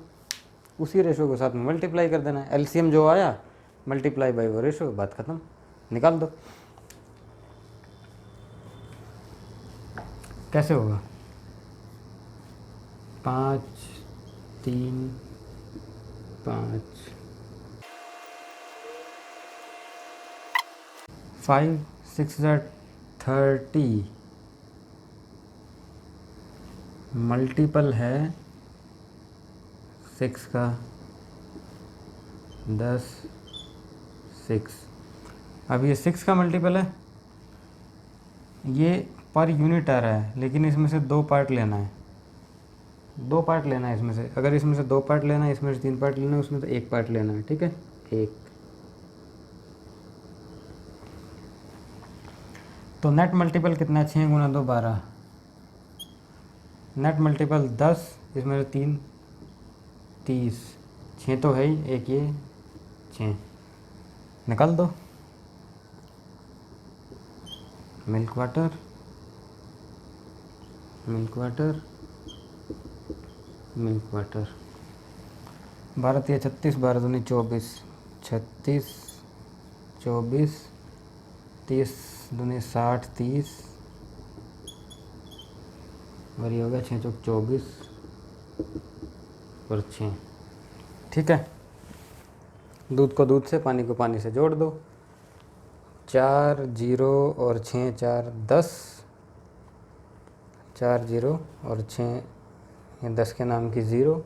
उसी रेशियो के साथ में मल्टीप्लाई कर देना। एलसीएम जो आया मल्टीप्लाई बाई वो रेशियो, बात खत्म, निकाल दो। कैसे होगा? 5 3 5 5 6 30 मल्टीपल है 6 का 10 6। अब ये 6 का मल्टीपल है, ये पर यूनिट आ रहा है, लेकिन इसमें से 2 पार्ट लेना है, 2 पार्ट लेना है इसमें से। अगर इसमें से 2 पार्ट लेना है, इसमें से 3 पार्ट लेना है, उसमें तो 1 पार्ट लेना है। ठीक है, 1। तो नेट मल्टीपल कितना है? 6 गुना 2 12। नेट मल्टीपल 10, इसमें से 3 30, 6 तो है ही, एक ये 6, निकाल दो। मिल्क वाटर 12 3 36, 12 दूनी 24, 36 24, 30 दूनी 60 30, और ये हो गया 6 चौक 24 और 6। ठीक है, दूध को दूध से, पानी को पानी से जोड़ दो। 4 0 और 6 4 10, 4 0 और 6, ये 10 के नाम की 0,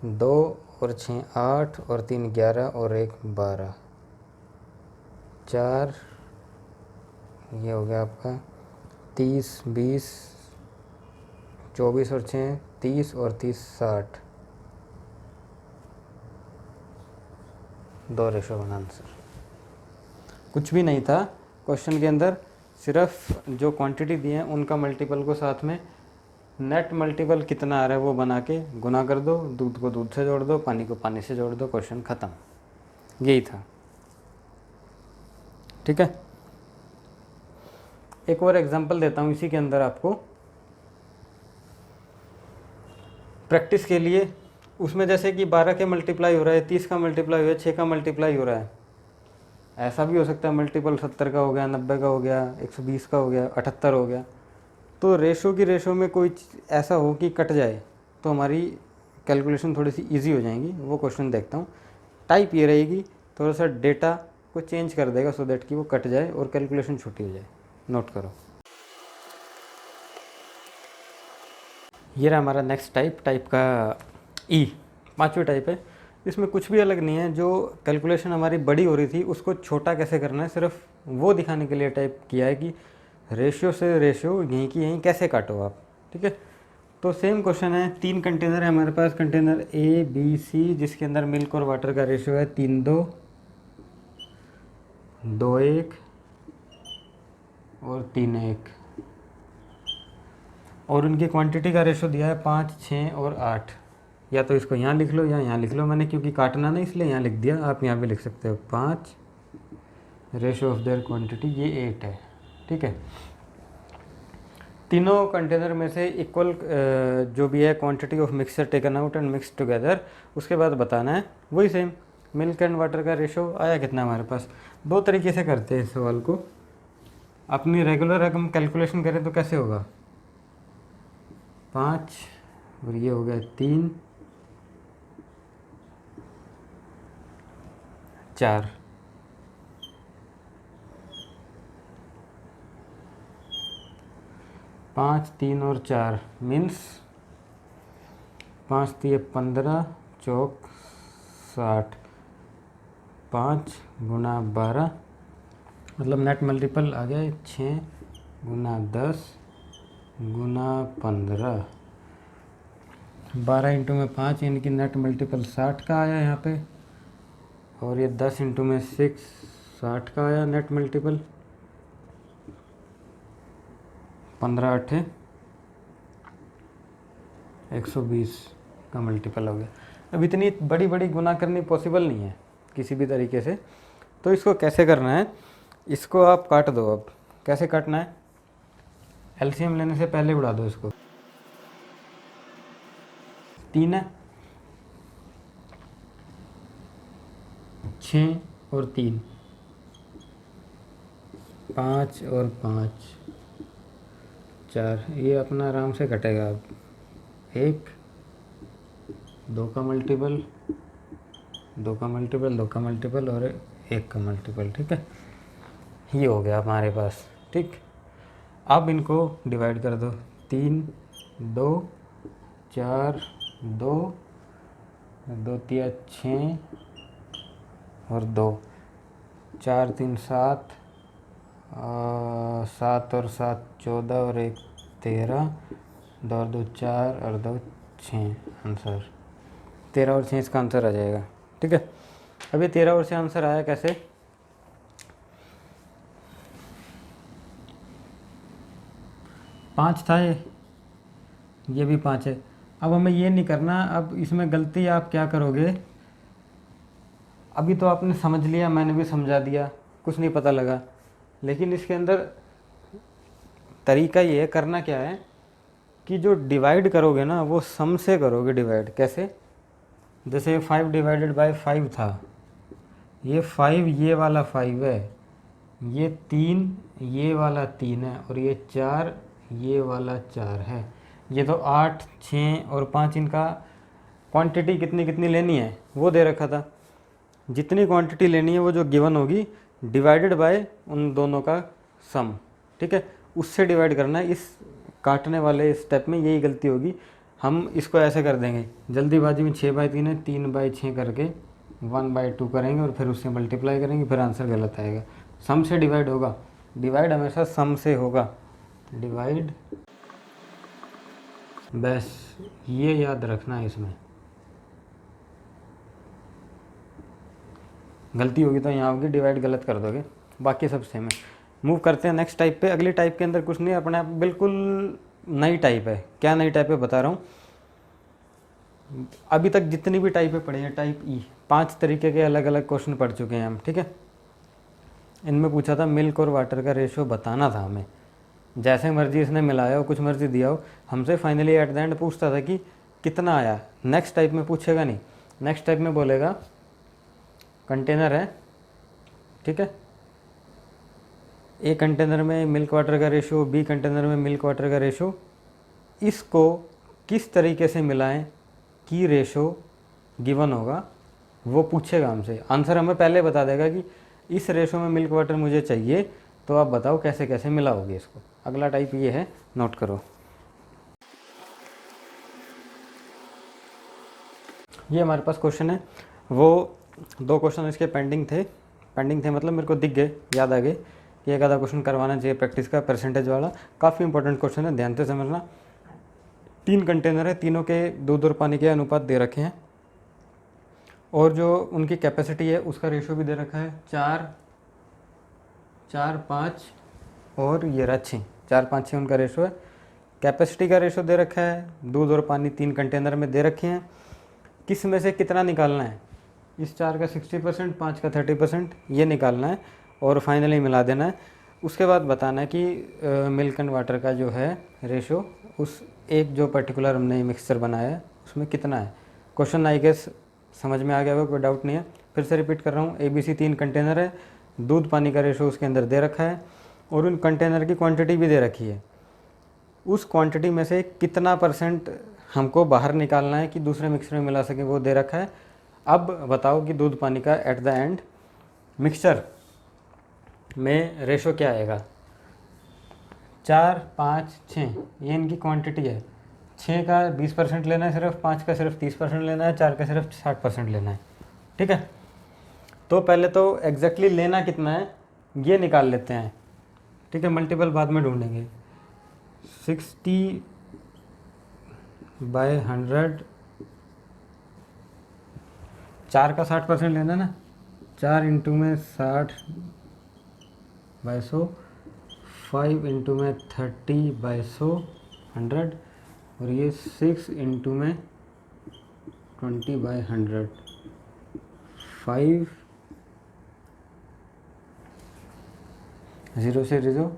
2 और 6 8 और 3 11 और 1 12, 4, ये हो गया आपका 30 20 24 और 6 30 और 30 60, 2 रेशो बना आंसर। कुछ भी नहीं था क्वेश्चन के अंदर, सिर्फ जो क्वांटिटी दी है उनका मल्टीपल को साथ में नेट मल्टीपल कितना आ रहा है वो बना के गुना कर दो, दूध को दूध से जोड़ दो, पानी को पानी से जोड़ दो, क्वेश्चन ख़त्म। यही था। ठीक है, एक और एग्जांपल देता हूँ इसी के अंदर आपको प्रैक्टिस के लिए। उसमें जैसे कि 12 के मल्टीप्लाई हो रहा है, 30 का मल्टीप्लाई हो रहा है, 6 का मल्टीप्लाई हो रहा है। ऐसा भी हो सकता है मल्टीपल 70 का हो गया, 90 का हो गया, 120 का हो गया, 78 हो गया। तो रेशो की रेशो में कोई ऐसा हो कि कट जाए तो हमारी कैलकुलेशन थोड़ी सी इजी हो जाएगी। वो क्वेश्चन देखता हूँ। टाइप ये रहेगी, थोड़ा सा डेटा को चेंज कर देगा सो दैट कि वो कट जाए और कैलकुलेशन छोटी हो जाए। नोट करो, ये रहा हमारा नेक्स्ट टाइप का E, 5वीं टाइप है। इसमें कुछ भी अलग नहीं है, जो कैलकुलेशन हमारी बड़ी हो रही थी उसको छोटा कैसे करना है, सिर्फ वो दिखाने के लिए टाइप किया है कि रेशियो से रेशियो यहीं की यहीं कैसे काटो आप। ठीक है, तो सेम क्वेश्चन है। 3 कंटेनर है हमारे पास, कंटेनर A B C, जिसके अंदर मिल्क और वाटर का रेशियो है 3:2, 2:1 और 3:1, और उनकी क्वांटिटी का रेशियो दिया है 5 6 और 8। या तो इसको यहाँ लिख लो या यहाँ लिख लो, मैंने क्योंकि काटना नहीं इसलिए यहाँ लिख दिया, आप यहाँ भी लिख सकते हो 5 रेशो ऑफ देयर क्वांटिटी ये 8 है, ठीक है। तीनों कंटेनर में से इक्वल जो भी है quantity of mixture taken out and mix together, उसके बाद बताना है वही सेम मिल्क एंड वाटर का रेशो आया कितना हमारे पास। दो तरीके से करते हैं इस सवाल को। अपनी रेगुलर हम कैलकुलेशन करें तो कैसे होगा, 5 और ये हो गया 3 4, 5 3 और 4 मीन्स 5 3 15 चौक 60, 5 गुना 12 मतलब नेट मल्टीपल आ गया 6 गुना 10 गुना 15, 12 इंटू में 5 यानी कि नेट मल्टीपल 60 का आया यहाँ पे, और ये 10 इंटू में 6 60 का आया नेट मल्टीपल, 15 8 120 का मल्टीपल हो गया। अब इतनी बड़ी बड़ी गुना करनी पॉसिबल नहीं है किसी भी तरीके से, तो इसको कैसे करना है, इसको आप काट दो। अब कैसे काटना है, एलसीएम लेने से पहले उड़ा दो इसको। 3 है, 6 और 3 5 और 5 4, ये अपना आराम से कटेगा। अब 1 2 का मल्टीपल 2 का मल्टीपल 2 का मल्टीपल और 1 का मल्टीपल, ठीक है। ये हो गया हमारे पास, ठीक। अब इनको डिवाइड कर दो, 3 2 4 2 2 3 6 और 2 4 3 7 7 और 7 14 और 1 13, 2 और 2 4 और 2 6, आंसर 13 और 6 इसका आंसर आ जाएगा, ठीक है। अभी 13 और 6 आंसर आया कैसे, 5 था ये भी 5 है। अब हमें ये नहीं करना, अब इसमें गलती आप क्या करोगे, अभी तो आपने समझ लिया, मैंने भी समझा दिया, कुछ नहीं पता लगा, लेकिन इसके अंदर तरीका ये है, करना क्या है कि जो डिवाइड करोगे ना वो सम से करोगे डिवाइड। कैसे, जैसे 5 डिवाइडेड बाय 5 था, ये 5 ये वाला 5 है, ये 3 ये वाला 3 है, और ये 4 ये वाला 4 है। ये तो 8 6 और 5 इनका क्वांटिटी कितनी कितनी लेनी है वो दे रखा था। जितनी क्वांटिटी लेनी है वो जो गिवन होगी डिवाइडेड बाय उन दोनों का सम, ठीक है, उससे डिवाइड करना है। इस काटने वाले स्टेप में यही गलती होगी। हम इसको ऐसे कर देंगे, जल्दीबाजी में 6 बाई 3 है, 3 बाई 6 करके 1/2 करेंगे और फिर उससे मल्टीप्लाई करेंगे, फिर आंसर गलत आएगा। सम से डिवाइड होगा, डिवाइड हमेशा सम से होगा, डिवाइड, बस ये याद रखना है। इसमें गलती होगी तो यहाँ होगी, डिवाइड गलत कर दोगे, बाकी सब सेम है। मूव करते हैं नेक्स्ट टाइप पे। अगली टाइप के अंदर कुछ नहीं, अपने आप बिल्कुल नई टाइप है। क्या नई टाइप है बता रहा हूँ। अभी तक जितनी भी टाइपें पढ़ी हैं, टाइप ई, 5 तरीके के अलग अलग क्वेश्चन पढ़ चुके हैं हम, ठीक है। इनमें पूछा था मिल्क और वाटर का रेशियो बताना था हमें, जैसे मर्जी इसने मिलाया हो, कुछ मर्जी दिया हो, हमसे फाइनली एट द एंड पूछता था कि कितना आया। नेक्स्ट टाइप में पूछेगा नहीं, नेक्स्ट टाइप में बोलेगा कंटेनर है, ठीक है, ए कंटेनर में मिल्क वाटर का रेशो, बी कंटेनर में मिल्क वाटर का रेशो, इसको किस तरीके से मिलाएं कि रेशो गिवन होगा वो पूछेगा हमसे। आंसर हमें पहले बता देगा कि इस रेशो में मिल्क वाटर मुझे चाहिए, तो आप बताओ कैसे कैसे मिलाओगे इसको। अगला टाइप ये है, नोट करो। ये हमारे पास क्वेश्चन है, वो 2 क्वेश्चन इसके पेंडिंग थे मतलब मेरे को दिख गए, याद आ गए कि एक आधा क्वेश्चन करवाना चाहिए प्रैक्टिस का, परसेंटेज वाला। काफ़ी इंपॉर्टेंट क्वेश्चन है, ध्यान से समझना। 3 कंटेनर है, तीनों के दूध और पानी के अनुपात दे रखे हैं, और जो उनकी कैपेसिटी है उसका रेशो भी दे रखा है, 4 4 5 और ये रहा 6, 4 5 6 उनका रेशो है। कैपेसिटी का रेशो दे रखा है, दूध और पानी 3 कंटेनर में दे रखे हैं। किस में से कितना निकालना है, इस 4 का 60%, 5 का 30%, ये निकालना है। और फाइनली मिला देना है। उसके बाद बताना है कि मिल्क एंड वाटर का जो है रेशो उस एक जो पर्टिकुलर हमने मिक्सचर बनाया है उसमें कितना है। क्वेश्चन आई गेस समझ में आ गया होगा, कोई डाउट नहीं है। फिर से रिपीट कर रहा हूँ, ABC 3 कंटेनर है, दूध पानी का रेशो उसके अंदर दे रखा है और उन कंटेनर की क्वांटिटी भी दे रखी है। उस क्वांटिटी में से कितना % हमको बाहर निकालना है कि दूसरे मिक्सर में मिला सके, वो दे रखा है। अब बताओ कि दूध पानी का एट द एंड मिक्सचर में रेशो क्या आएगा। 4, 5, 6 ये इनकी क्वांटिटी है। 6 का 20% लेना है सिर्फ, 5 का सिर्फ 30% लेना है, 4 का सिर्फ 60% लेना है। ठीक है, तो पहले तो एग्जैक्टली लेना कितना है ये निकाल लेते हैं। ठीक है, मल्टीपल बाद में ढूंढेंगे। 60/100, 4 का 60% लेना ना, 4 इंटू में 60/100, 5 इंटू में 30/100, 100, और ये 6 इंटू में 20/100, 5 0 से 0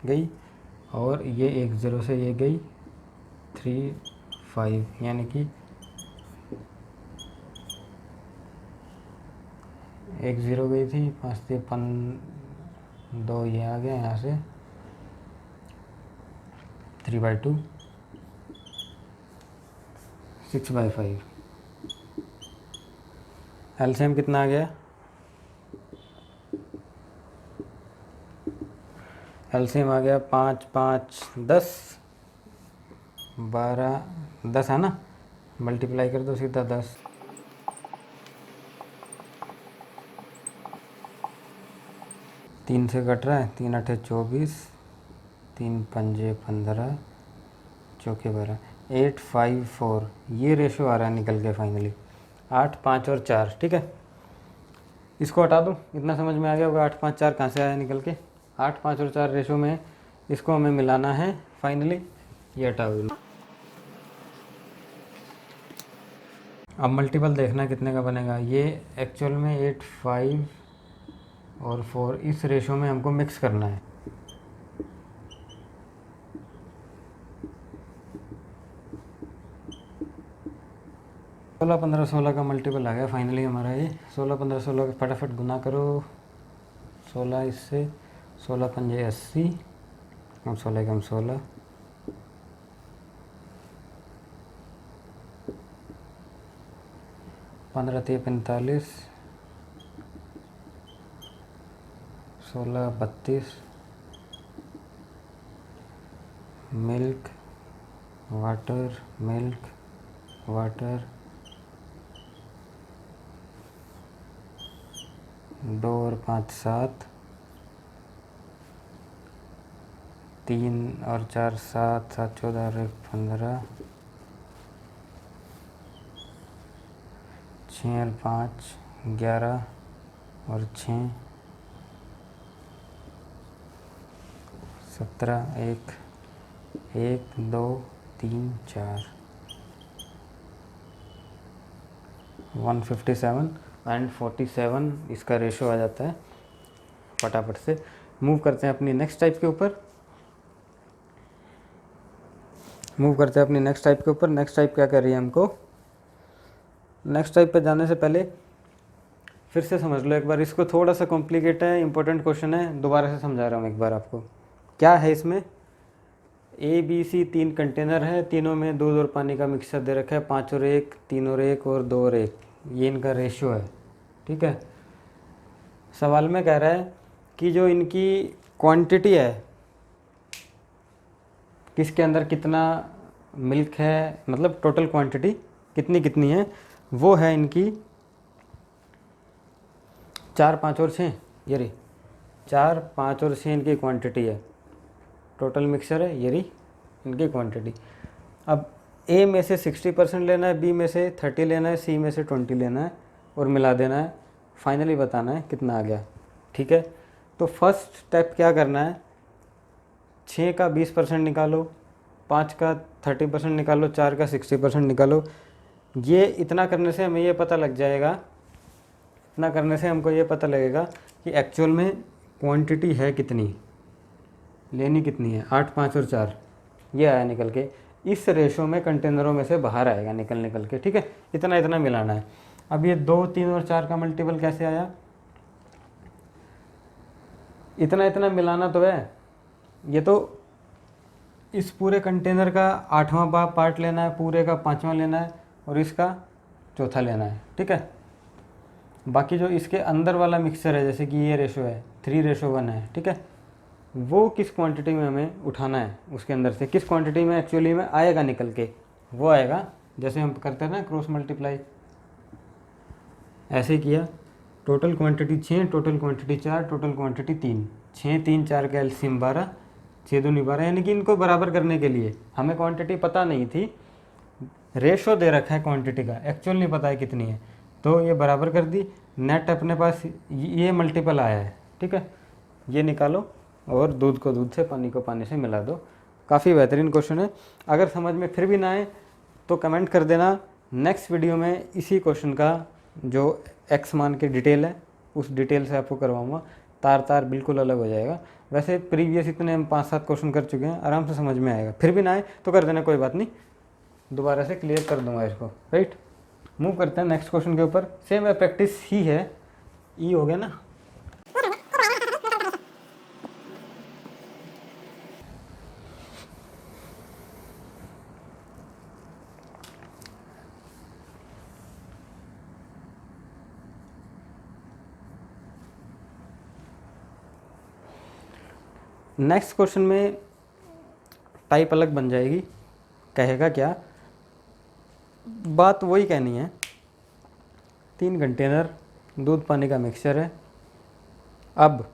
गई और ये 1 0 से ये गई 3 5, यानी कि 1 0 गई थी, 5 से 2 ये आ गया यहाँ से 3/2, 6/5। एलसीएम कितना आ गया, एलसीएम आ गया 5 5 10, 12 10 है ना, मल्टीप्लाई कर दो सीधा 10। 3 से कट रहा है, 3 8 24, 3 पंजे 15, चौके 12, 8 5 4 ये रेशो आ रहा है निकल के फाइनली 8 5 और 4। ठीक है, इसको हटा दूँ, इतना समझ में आ गया होगा 8 5 4 कहाँ से आया निकल के। 8 5 और 4 रेशो में इसको हमें मिलाना है फाइनली, ये हटाओ। अब मल्टीपल देखना कितने का बनेगा। ये एक्चुअल में 8 5 और 4 इस रेशो में हमको मिक्स करना है। सोलह 15 16 का मल्टीपल आ गया फाइनली हमारा ये। 16 15 16 का फटाफट गुना करो, 16 इससे, 16 पंजे 80 और 16 कम 16, 15 3 45, 16 32, मिल्क वाटर, मिल्क वाटर, 2 और 5 7, 3 और 4 7, 7 14 और 1 15, 6 और 5 11 और 6 17, 1 1 2 3 4, 157 एंड 47 इसका रेशो आ जाता है। फटाफट से मूव करते हैं अपनी नेक्स्ट टाइप के ऊपर, नेक्स्ट टाइप क्या कर रही है हमको। नेक्स्ट टाइप पे जाने से पहले फिर से समझ लो एक बार, इसको थोड़ा सा कॉम्प्लिकेट है, इंपॉर्टेंट क्वेश्चन है, दोबारा से समझा रहा हूँ एक बार आपको। क्या है इसमें, ABC 3 कंटेनर है, तीनों में दूध और पानी का मिक्सचर दे रखा है, 5 और 1, 3 और 1 और 2 और 1, ये इनका रेशियो है। ठीक है, सवाल में कह रहा है कि जो इनकी क्वांटिटी है, किसके अंदर कितना मिल्क है, मतलब टोटल क्वांटिटी कितनी है, वो है इनकी 4 5 और 6, ये रही 4 5 और 6 इनकी क्वांटिटी है, टोटल मिक्सर है, ये रही इनकी क्वांटिटी। अब A में से 60% लेना है, B में से 30 लेना है, C में से 20 लेना है और मिला देना है, फाइनली बताना है कितना आ गया। ठीक है, तो फर्स्ट स्टेप क्या करना है, 6 का 20% निकालो, 5 का 30% निकालो, 4 का 60% निकालो। ये इतना करने से हमें ये पता लग जाएगा इतना करने से हमको ये पता लगेगा कि एक्चुअल में क्वांटिटी है कितनी, लेनी कितनी है, 8, 5 और 4, ये आया निकल के। इस रेशो में कंटेनरों में से बाहर आएगा निकल के, ठीक है। इतना इतना मिलाना है। अब ये 2, 3 और 4 का मल्टीपल कैसे आया, इतना इतना मिलाना तो है, ये तो इस पूरे कंटेनर का 8वां पार्ट लेना है, पूरे का 5वां लेना है और इसका चौथा लेना है, ठीक है। बाकी जो इसके अंदर वाला मिक्सचर है, जैसे कि ये रेशो है 3:1 है, ठीक है, वो किस क्वांटिटी में हमें उठाना है, उसके अंदर से किस क्वांटिटी में एक्चुअली में आएगा निकल के, वो आएगा। जैसे हम करते हैं ना क्रॉस मल्टीप्लाई, ऐसे किया, total quantity 6, total quantity 4, total quantity 3, 6, 3, 4 का एलसीएम 12, 6 दूनी 12, यानी कि इनको बराबर करने के लिए हमें क्वांटिटी पता नहीं थी, रेशो दे रखा है क्वांटिटी का, एक्चुअल नहीं पता है कितनी है, तो ये बराबर कर दी। नेट अपने पास ये मल्टीपल आया है, ठीक है, ये निकालो और दूध को दूध से, पानी को पानी से मिला दो। काफ़ी बेहतरीन क्वेश्चन है। अगर समझ में फिर भी ना आए तो कमेंट कर देना। नेक्स्ट वीडियो में इसी क्वेश्चन का जो एक्स मान के डिटेल है, उस डिटेल से आपको करवाऊँगा, तार तार बिल्कुल अलग हो जाएगा। वैसे प्रीवियस इतने हम 5-7 क्वेश्चन कर चुके हैं, आराम से समझ में आएगा। फिर भी ना आए तो कर देना, कोई बात नहीं, दोबारा से क्लियर कर दूंगा इसको, राइट। मूव करते हैं नेक्स्ट क्वेश्चन के ऊपर। सेम है, प्रैक्टिस ही है, ई हो गया ना। नेक्स्ट क्वेश्चन में टाइप अलग बन जाएगी। कहेगा क्या, बात वही कहनी है, 3 कंटेनर दूध पानी का मिक्सचर है। अब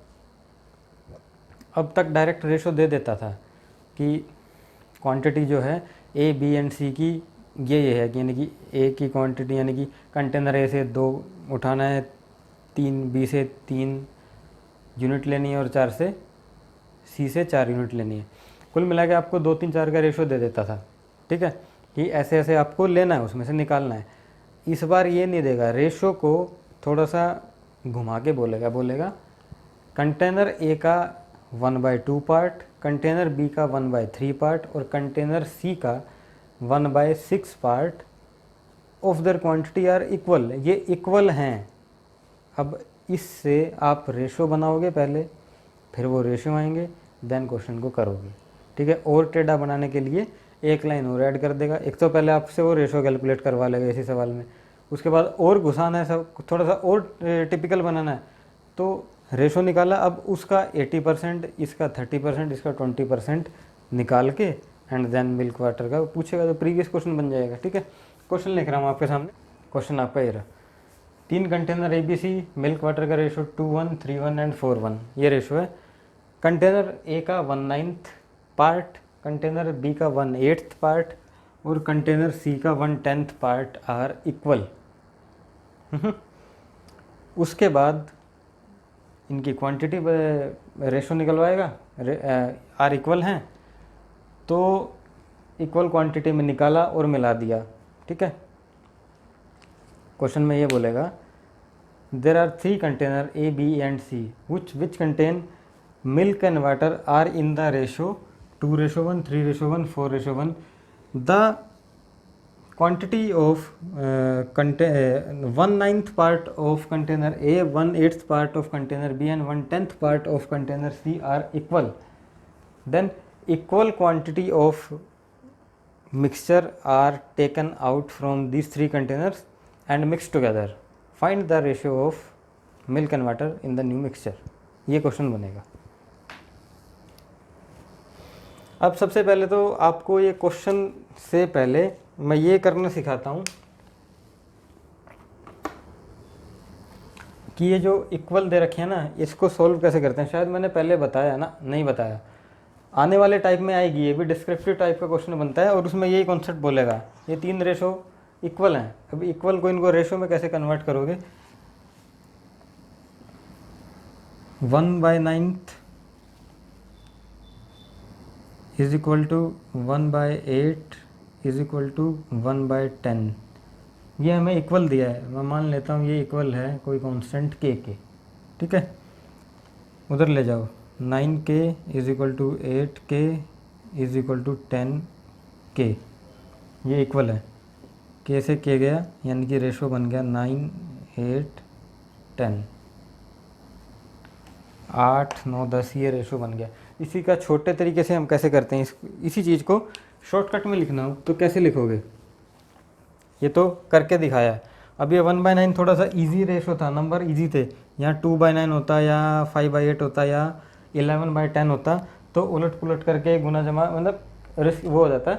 तक डायरेक्ट रेशो दे देता था कि क्वांटिटी जो है ए, बी एंड सी की ये है कि, यानी कि ए की क्वांटिटी, यानी कि कंटेनर ए से 2 उठाना है, 3 बी से 3 यूनिट लेनी है और 4 से सी से 4 यूनिट लेनी है। कुल मिला के आपको 2, 3, 4 का रेशो दे देता था, ठीक है, कि ऐसे ऐसे आपको लेना है, उसमें से निकालना है। इस बार ये नहीं देगा, रेशो को थोड़ा सा घुमा के बोलेगा कंटेनर ए का 1/2 पार्ट, कंटेनर बी का 1/3 पार्ट और कंटेनर सी का 1/6 part of their quantity are equal. ये इक्वल हैं। अब इससे आप रेशो बनाओगे पहले, फिर वो रेशो आएंगे, देन क्वेश्चन को करोगे, ठीक है। और टेढ़ा बनाने के लिए एक लाइन और ऐड कर देगा। एक तो पहले आपसे वो रेशो कैलकुलेट करवा लेगा इसी सवाल में, उसके बाद और घुसाना है, सब थोड़ा सा और टिपिकल बनाना है, तो रेशो निकाला। अब उसका 80%, इसका 30%, इसका 20% निकाल के एंड देन मिल्क वाटर का पूछेगा तो प्रीवियस क्वेश्चन बन जाएगा, ठीक है। क्वेश्चन लिख रहा हूँ आपके सामने, क्वेश्चन आपका ये रहा, 3 कंटेनर ABC, मिल्क वाटर का रेशो 2:1, 3:1 एंड 4:1, ये रेशो है। कंटेनर ए का 1/9 पार्ट, कंटेनर बी का 1/8 पार्ट और कंटेनर सी का 1/10 पार्ट आर इक्वल। उसके बाद इनकी क्वांटिटी रेशो निकलवाएगा, आर इक्वल हैं तो इक्वल क्वांटिटी में निकाला और मिला दिया, ठीक है। क्वेश्चन में ये बोलेगा there are 3 container A, B and C which contain milk and water are in the ratio 2:1, 3:1, 4:1. The quantity of 1/9 part of container A, 1/8 part of container B and 1/10 part of container C are equal. Then equal quantity of mixture are taken out from these 3 containers and mixed together. Find the ratio of milk and water in the new mixture. ये question बनेगा। अब सबसे पहले तो आपको ये question से पहले मैं ये करना सिखाता हूँ कि ये जो इक्वल दे रखे हैं ना, इसको सोल्व कैसे करते हैं। शायद मैंने पहले बताया ना, नहीं बताया, आने वाले टाइप में आएगी, ये भी डिस्क्रिप्टिव टाइप का क्वेश्चन बनता है और उसमें यही कॉन्सेप्ट बोलेगा, ये 3 रेशो इक्वल हैं। अब इक्वल को इनको रेशो में कैसे कन्वर्ट करोगे, 1/9 = 1/8 = 1/10, ये हमें इक्वल दिया है, मैं मान लेता हूँ ये इक्वल है कोई कांस्टेंट के, ठीक है। उधर ले जाओ, 9k is equal to 8k is equal to 10k, ये इक्वल है, के से के गया यानी कि रेशो बन गया 9 8 10, 8 9 10, ये रेशो बन गया। इसी का छोटे तरीके से हम कैसे करते हैं, इसी चीज़ को शॉर्टकट में लिखना हो तो कैसे लिखोगे, ये तो करके दिखाया है। अब ये 1/9 थोड़ा सा इजी रेशो था, नंबर इजी थे, यहाँ 2/9 होता या 5/8 होता या 11/10 होता तो उलट पुलट करके गुना जमा मतलब रिस्क वो हो जाता,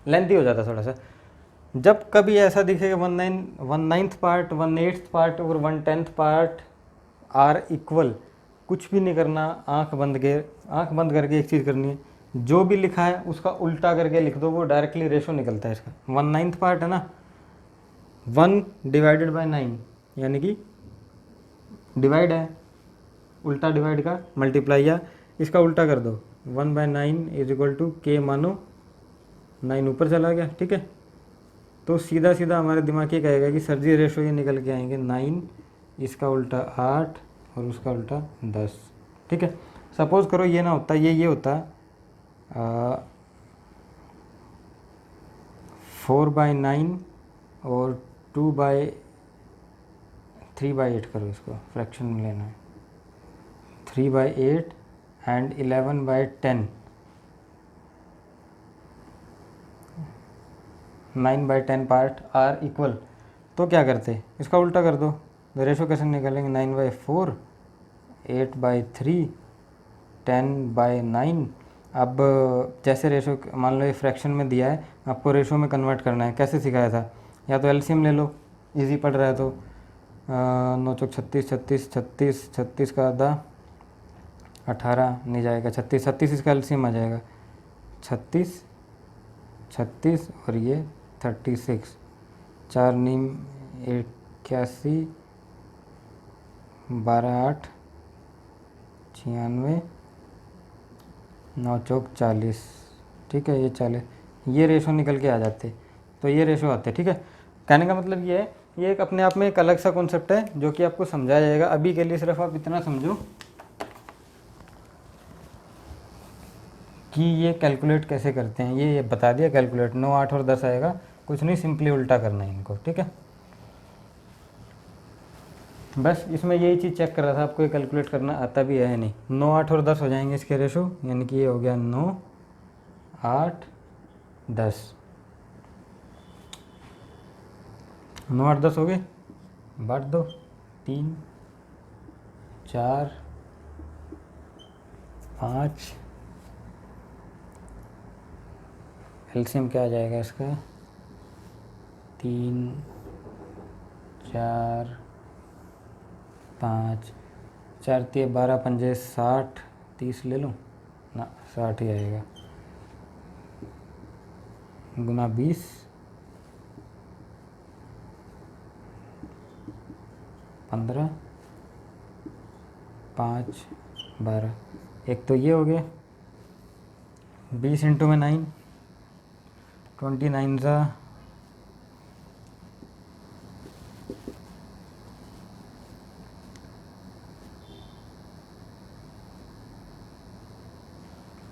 लेंथी हो जाता थोड़ा सा। जब कभी ऐसा दिखेगा 1/9 पार्ट 1/8 पार्ट और 1/10 पार्ट आर इक्वल, कुछ भी नहीं करना, आंख बंद करके एक चीज़ करनी है, जो भी लिखा है उसका उल्टा करके लिख दो, वो डायरेक्टली रेशो निकलता है इसका। 1/9 पार्ट है ना, 1/9 यानी कि डिवाइड है, उल्टा डिवाइड का मल्टीप्लाई, या इसका उल्टा कर दो, 1/9 इज इक्वल टू के, मानो 9 ऊपर चला गया, ठीक है। तो सीधा सीधा हमारे दिमाग ये कहेगा कि सर जी रेशो ये निकल के आएंगे 9, इसका उल्टा 8 और उसका उल्टा 10, ठीक है। सपोज़ करो ये ना होता, ये होता 4/9 और 3/8 करो, इसको फ्रैक्शन में लेना है, 3/8 एंड 11/10, 9/10 पार्ट आर इक्वल। तो क्या करते, इसका उल्टा कर दो, तो रेशो कैसे निकलेंगे, 9/4, 8/3, 10/9। अब जैसे रेशो मान लो ये फ्रैक्शन में दिया है, आपको रेशो में कन्वर्ट करना है, कैसे सिखाया था, या तो एलसीएम ले लो, इजी पड़ रहा है तो 9 चौक 36, 36 36 36 का आधा 18 नहीं जाएगा, 36 36 इसका एलसीएम आ जाएगा, 36 36 और ये 36, 4 नीम 81, 12 8 96, 9 चौक 40, ठीक है, ये 40, ये रेशो निकल के आ जाते, तो ये रेशो आते, ठीक है। कहने का मतलब ये है, ये एक अपने आप में एक अलग सा कॉन्सेप्ट है जो कि आपको समझाया जाएगा। अभी के लिए सिर्फ आप इतना समझो कि ये कैलकुलेट कैसे करते हैं, ये बता दिया कैलकुलेट, 9 8 और 10 आएगा, कुछ नहीं, सिंपली उल्टा करना है इनको, ठीक है। बस इसमें यही चीज़ चेक कर रहा था आपको ये कैलकुलेट करना आता भी है नहीं। 9 8 और 10 हो जाएंगे इसके रेशो, यानी कि ये हो गया 9 8 10, 9 8 10 हो गए, बांट दो, 3 4 5, एलसीएम क्या आ जाएगा इसका, 3 4 5, 4 3 12 पंजे 60, 30 ले लूँ ना, 60 ही आएगा, गुना 20, 15 5 12, एक तो ये हो गया, 20 इंटू में 9, 29 ज़ा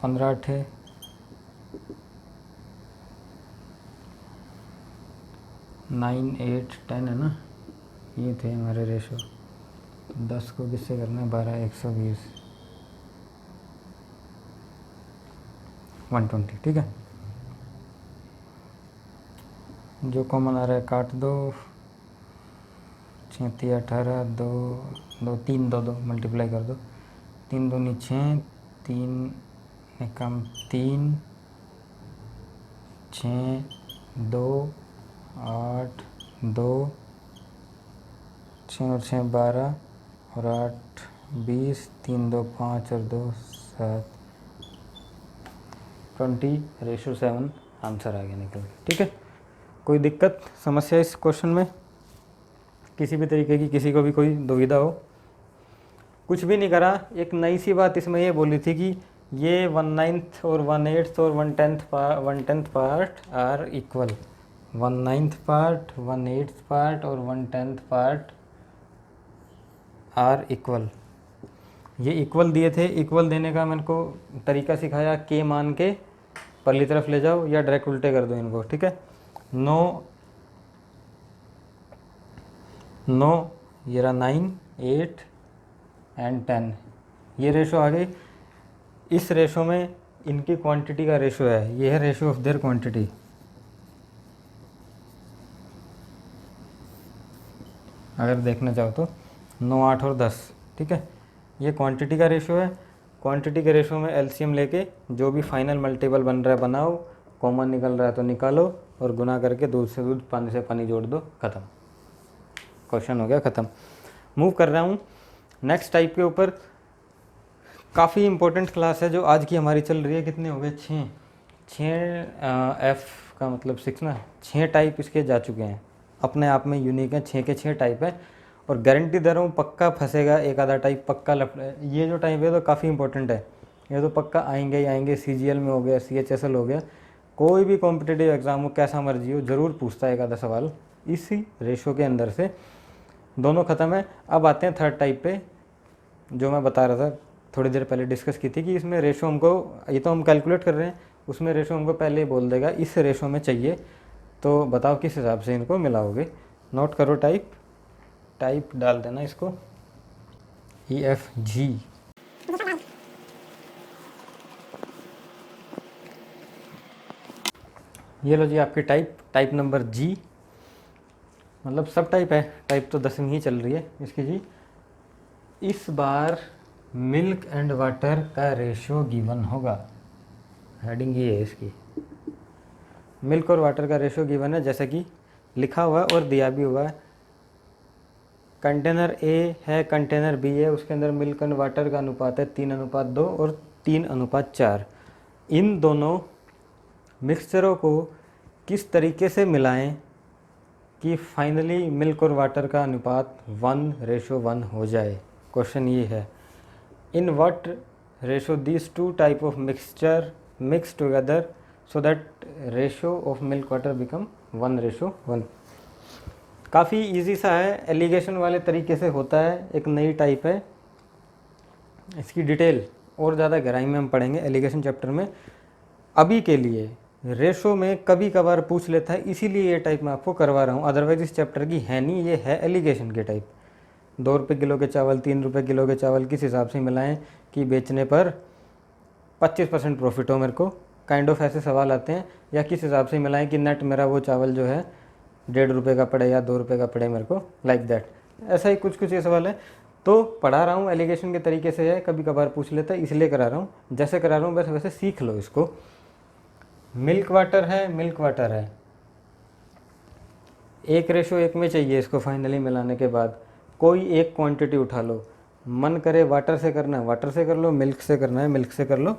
15 8 9 8 10 है ना, ये थे हमारे रेशो। 10 को किससे करना है, 12 120 120, ठीक है। जो कॉमन आ रहा है काट दो, 36 18 2 2 3 2 2 मल्टीप्लाई कर दो, 3 2 6, 3 कम 3 6 2 8 2, 6 और 6 12 और 8 20, 3 2 5 और 2 7, 20/7 आंसर आ गया निकल के, ठीक है। कोई दिक्कत समस्या इस क्वेश्चन में, किसी भी तरीके की, किसी को भी कोई दुविधा हो, कुछ भी नहीं करा। एक नई सी बात इसमें ये बोली थी कि ये 1/9 और 1/8 और 1/10 part are equal, 1/9 part, 1/8 part और 1/10 पार्ट आर इक्वल। ये इक्वल दिए थे, इक्वल देने का मैंने को तरीका सिखाया, के मान के परली तरफ ले जाओ या डायरेक्ट उल्टे कर दो इनको, ठीक है। 9 ये रहा 9, 8 एंड 10, ये रेशो आ गई। इस रेशो में इनकी क्वांटिटी का रेशो है, ये है रेशो ऑफ देयर क्वांटिटी। अगर देखना चाहो तो 9, 8 और 10, ठीक है। ये क्वांटिटी का रेशो है। क्वांटिटी के रेशो में एलसीएम लेके जो भी फाइनल मल्टीपल बन रहा है बनाओ, कॉमन निकल रहा है तो निकालो और गुना करके दूध से दूध, पानी से पानी जोड़ दो, ख़त्म। क्वेश्चन हो गया ख़त्म। मूव कर रहा हूँ नेक्स्ट टाइप के ऊपर। काफ़ी इंपॉर्टेंट क्लास है जो आज की हमारी चल रही है। कितने हो गए? 6 एफ का मतलब 6 ना, 6 टाइप इसके जा चुके हैं, अपने आप में यूनिक है। 6 के 6 टाइप है और गारंटी दे रहा हूँ पक्का फंसेगा एक आधा टाइप, पक्का ये जो टाइप है तो काफ़ी इंपॉर्टेंट है, ये तो पक्का आएंगे ही आएंगे। CGL में हो गया, CHSL हो गया, कोई भी कॉम्पिटिटिव एग्जाम हो कैसा मर्जी हो ज़रूर पूछता है एक आधा सवाल इसी रेशो के अंदर से। दोनों ख़त्म है। अब आते हैं थर्ड टाइप पे, जो मैं बता रहा था थोड़ी देर पहले डिस्कस की थी कि इसमें रेशो हमको, ये तो हम कैलकुलेट कर रहे हैं, उसमें रेशो हमको पहले ही बोल देगा इस रेशो में चाहिए, तो बताओ किस हिसाब से इनको मिलाओगे। नोट करो, टाइप डाल देना इसको, EFG। ये लो जी आपकी टाइप नंबर G, मतलब सब टाइप है, टाइप तो 10वीं ही चल रही है इसकी जी। इस बार मिल्क एंड वाटर का रेशियो गिवन होगा, हेडिंग ये है इसकी, मिल्क और वाटर का रेशियो गिवन है, जैसे कि लिखा हुआ है और दिया भी हुआ है। कंटेनर A है, कंटेनर B है, उसके अंदर मिल्क एंड वाटर का अनुपात है 3:2 और 3:4। इन दोनों मिक्सचरों को किस तरीके से मिलाएं कि फाइनली मिल्क और वाटर का अनुपात 1:1 हो जाए। क्वेश्चन ये है, in what ratio these two type of mixture mix together so that ratio of milk water become 1:1। काफ़ी इजी सा है, एलिगेशन वाले तरीके से होता है, एक नई टाइप है। इसकी डिटेल और ज़्यादा गहराई में हम पढ़ेंगे एलिगेशन चैप्टर में। अभी के लिए रेशो में कभी कभार पूछ लेता है, इसीलिए ये टाइप मैं आपको करवा रहा हूँ, अदरवाइज इस चैप्टर की है नहीं, ये है एलिगेशन के टाइप। 2 रुपये किलो के चावल, 3 रुपये किलो के चावल किस हिसाब से मिलाएं कि बेचने पर 25% प्रॉफिट हो मेरे को, काइंड ऑफ ऐसे सवाल आते हैं। या किस हिसाब से मिलाएं कि नेट मेरा वो चावल जो है 1.5 रुपये का पड़े या 2 रुपये का पड़े मेरे को, लाइक दैट। ऐसा ही कुछ ये सवाल है, तो पढ़ा रहा हूँ एलिगेशन के तरीके से है, कभी कभार पूछ लेता है इसलिए करा रहा हूँ। जैसे करा रहा हूँ वैसे वैसे सीख लो इसको। मिल्क वाटर है, 1:1 में चाहिए इसको फाइनली मिलाने के बाद। कोई एक क्वांटिटी उठा लो, मन करे वाटर से करना है वाटर से कर लो, मिल्क से करना है मिल्क से कर लो।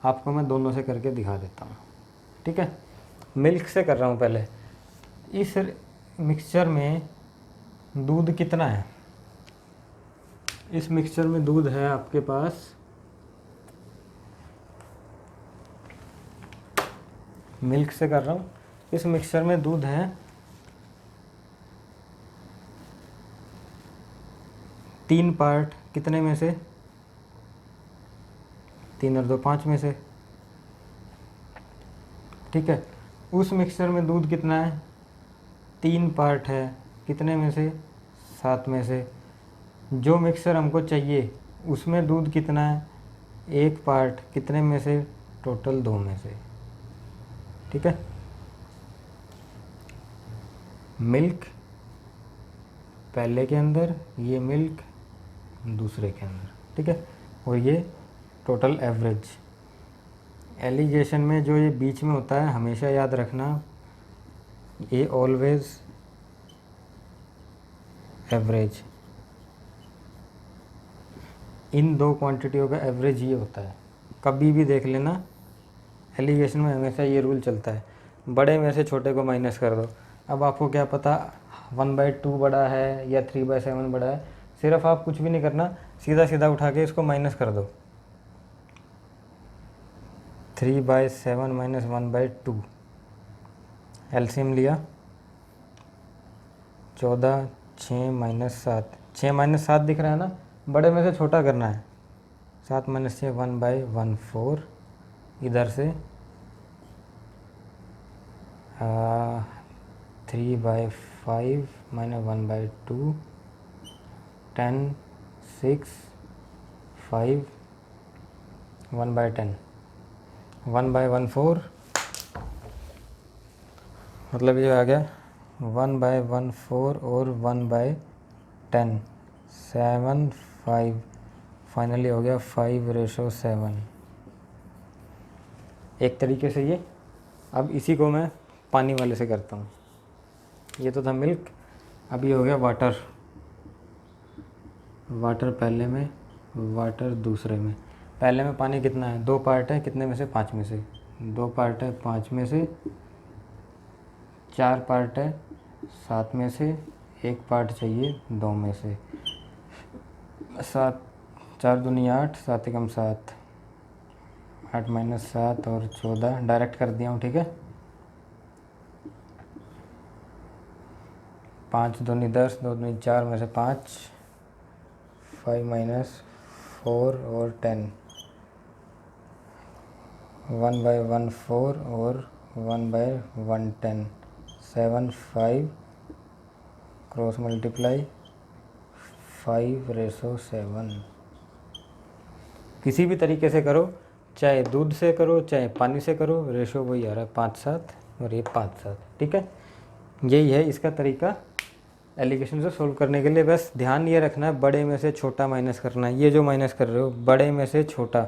आपको मैं दोनों से करके दिखा देता हूँ, ठीक है। मिल्क से कर रहा हूँ पहले। इस मिक्सचर में दूध कितना है? इस मिक्सचर में दूध है आपके पास, मिल्क से कर रहा हूँ, इस मिक्सचर में दूध है 3 पार्ट, कितने में से? 3 और 2 5 में से, ठीक है। उस मिक्सचर में दूध कितना है? 3 पार्ट है, कितने में से? 7 में से। जो मिक्सचर हमको चाहिए उसमें दूध कितना है? 1 पार्ट, कितने में से? टोटल 2 में से, ठीक है। मिल्क पहले के अंदर, ये मिल्क दूसरे के अंदर, ठीक है। और ये टोटल एवरेज। एलिगेशन में जो ये बीच में होता है हमेशा याद रखना, ये ऑलवेज एवरेज। इन दो क्वांटिटियों का एवरेज ये होता है, कभी भी देख लेना। एलिगेशन में हमेशा ये रूल चलता है, बड़े में से छोटे को माइनस कर दो। अब आपको क्या पता 1/2 बड़ा है या 3/7 बड़ा है, सिर्फ आप कुछ भी नहीं करना, सीधा सीधा उठा के इसको माइनस कर दो। 3/7 - 1/2 एलसीएम लिया 14, 6 माइनस 7, 6 माइनस 7 दिख रहा है ना, बड़े में से छोटा करना है। 7 माइनस 6 1/14, इधर से 3/5 माइनस 1/2, 10, 6, 5, 1/10, 1/14, मतलब ये आ गया 1/14 और 1/10, 7, 5, फाइनली हो गया 5:7। एक तरीके से ये। अब इसी को मैं पानी वाले से करता हूँ। ये तो था मिल्क, अभी हो गया वाटर। वाटर पहले में, वाटर दूसरे में। पहले में पानी कितना है, 2 पार्ट है, कितने में से, 5 में से। 2 पार्ट है 5 में से, 4 पार्ट है 7 में से, 1 पार्ट चाहिए 2 में से। 7, 4 दूनी 8, 7 एकम 7, 8 माइनस 7 और 14 डायरेक्ट कर दिया हूँ, ठीक है। 5 दूनी 10, 2 दूनी 4 में से 5, 5 माइनस 4 और 10, 1/14 और 1/110, 7, 5 क्रॉस मल्टीप्लाई 5:7। किसी भी तरीके से करो, चाहे दूध से करो चाहे पानी से करो, रेशो वही आ रहा है 5:7 और ये 5:7, ठीक है। यही है इसका तरीका एलिगेशन से सोल्व करने के लिए। बस ध्यान ये रखना है, बड़े में से छोटा माइनस करना है। ये जो माइनस कर रहे हो, बड़े में से छोटा,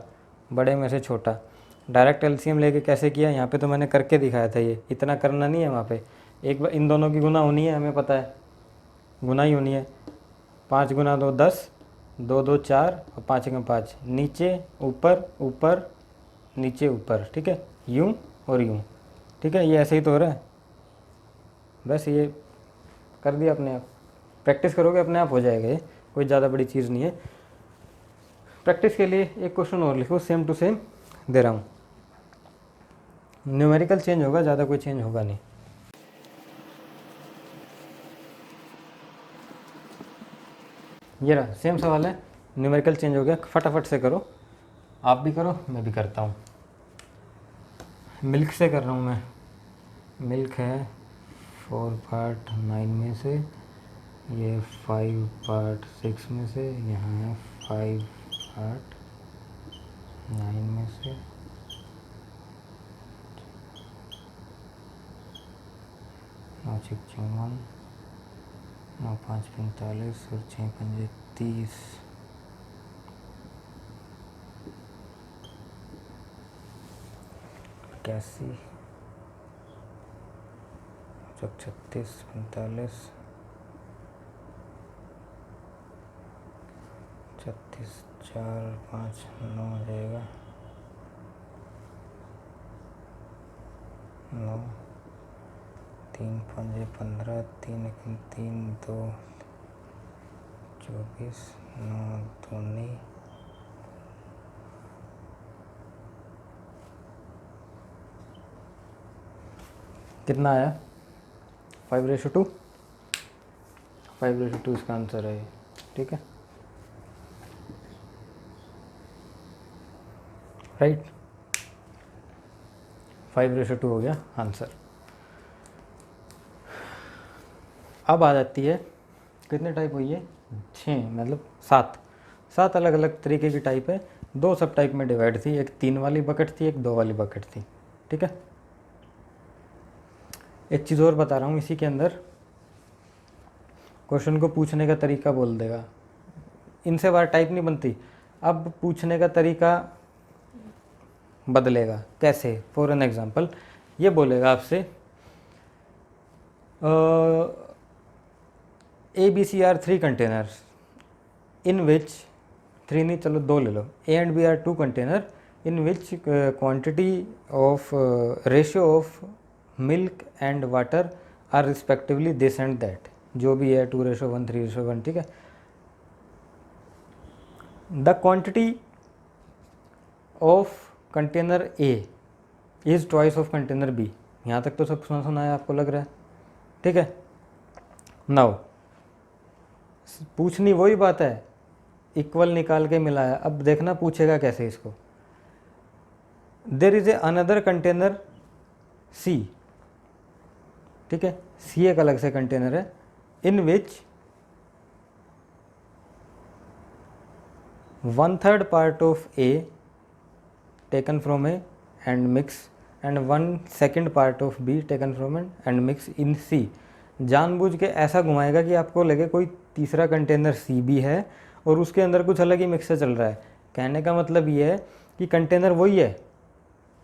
बड़े में से छोटा। डायरेक्ट एलसीएम लेके कैसे किया, यहाँ पे तो मैंने करके दिखाया था। ये इतना करना नहीं है, वहाँ पे एक बार इन दोनों की गुना होनी है, हमें पता है गुना ही होनी है। 5 गुना 2 10, 2 2 4 और 5 एकम 5, नीचे ऊपर ऊपर नीचे ऊपर, ठीक है, यूं और यूं, ठीक है। ये ऐसे ही तो हो रहा है, बस ये कर दिया अपने आप। प्रैक्टिस करोगे अपने आप हो जाएगा, ये कोई ज़्यादा बड़ी चीज़ नहीं है। प्रैक्टिस के लिए एक क्वेश्चन और लिखो, सेम टू सेम दे रहा हूँ। न्यूमेरिकल चेंज होगा, ज़्यादा कोई चेंज होगा नहीं। ये रहा सेम सवाल है, न्यूमेरिकल चेंज हो गया। फटाफट से करो, आप भी करो मैं भी करता हूँ। मिल्क से कर रहा हूँ मैं। मिल्क है 4 पार्ट 9 में से, ये 5 पार्ट 6 में से, यहाँ है 5 पार्ट 9 में से, 9 6 54, 9 5 45 और 6 5 30। इक्यासी, 36 45, 36 4 5 9 हो जाएगा, 9 3 5 15, 3 एकम 3 2 24, 9 दूनी 5:2, 5:2 इसका आंसर है, ठीक है, राइट। 5:2 हो गया आंसर। अब आ जाती है, कितने टाइप हुई है, 6 मतलब 7 अलग अलग तरीके की टाइप है। 2 सब टाइप में डिवाइड थी, एक 3 वाली बकेट थी, एक 2 वाली बकेट थी, ठीक है। एक चीज़ और बता रहा हूँ, इसी के अंदर क्वेश्चन को पूछने का तरीका बोल देगा। इनसे बार टाइप नहीं बनती, अब पूछने का तरीका बदलेगा। कैसे, फॉर एन एग्जांपल ये बोलेगा आपसे ABC are 3 containers in which, 3 नहीं चलो 2 ले लो, A and B are 2 container in which quantity of ratio of milk and water are respectively this and that, जो भी है 2:1 3:1, ठीक है। The quantity of container A is twice of container B। यहाँ तक तो सब सुना सुना है, आपको लग रहा है, ठीक है। नाउ पूछनी वही बात है, इक्वल निकाल के मिलाया। अब देखना पूछेगा कैसे इसको। There is a another container C, ठीक है, सी एक अलग से कंटेनर है, in which 1/3 part of A taken from A and mix and 1/2 part of B taken from and mix in C. जानबूझ के ऐसा घुमाएगा कि आपको लगे कोई तीसरा कंटेनर सी भी है और उसके अंदर कुछ अलग ही मिक्सर चल रहा है। कहने का मतलब ये है कि कंटेनर वही है,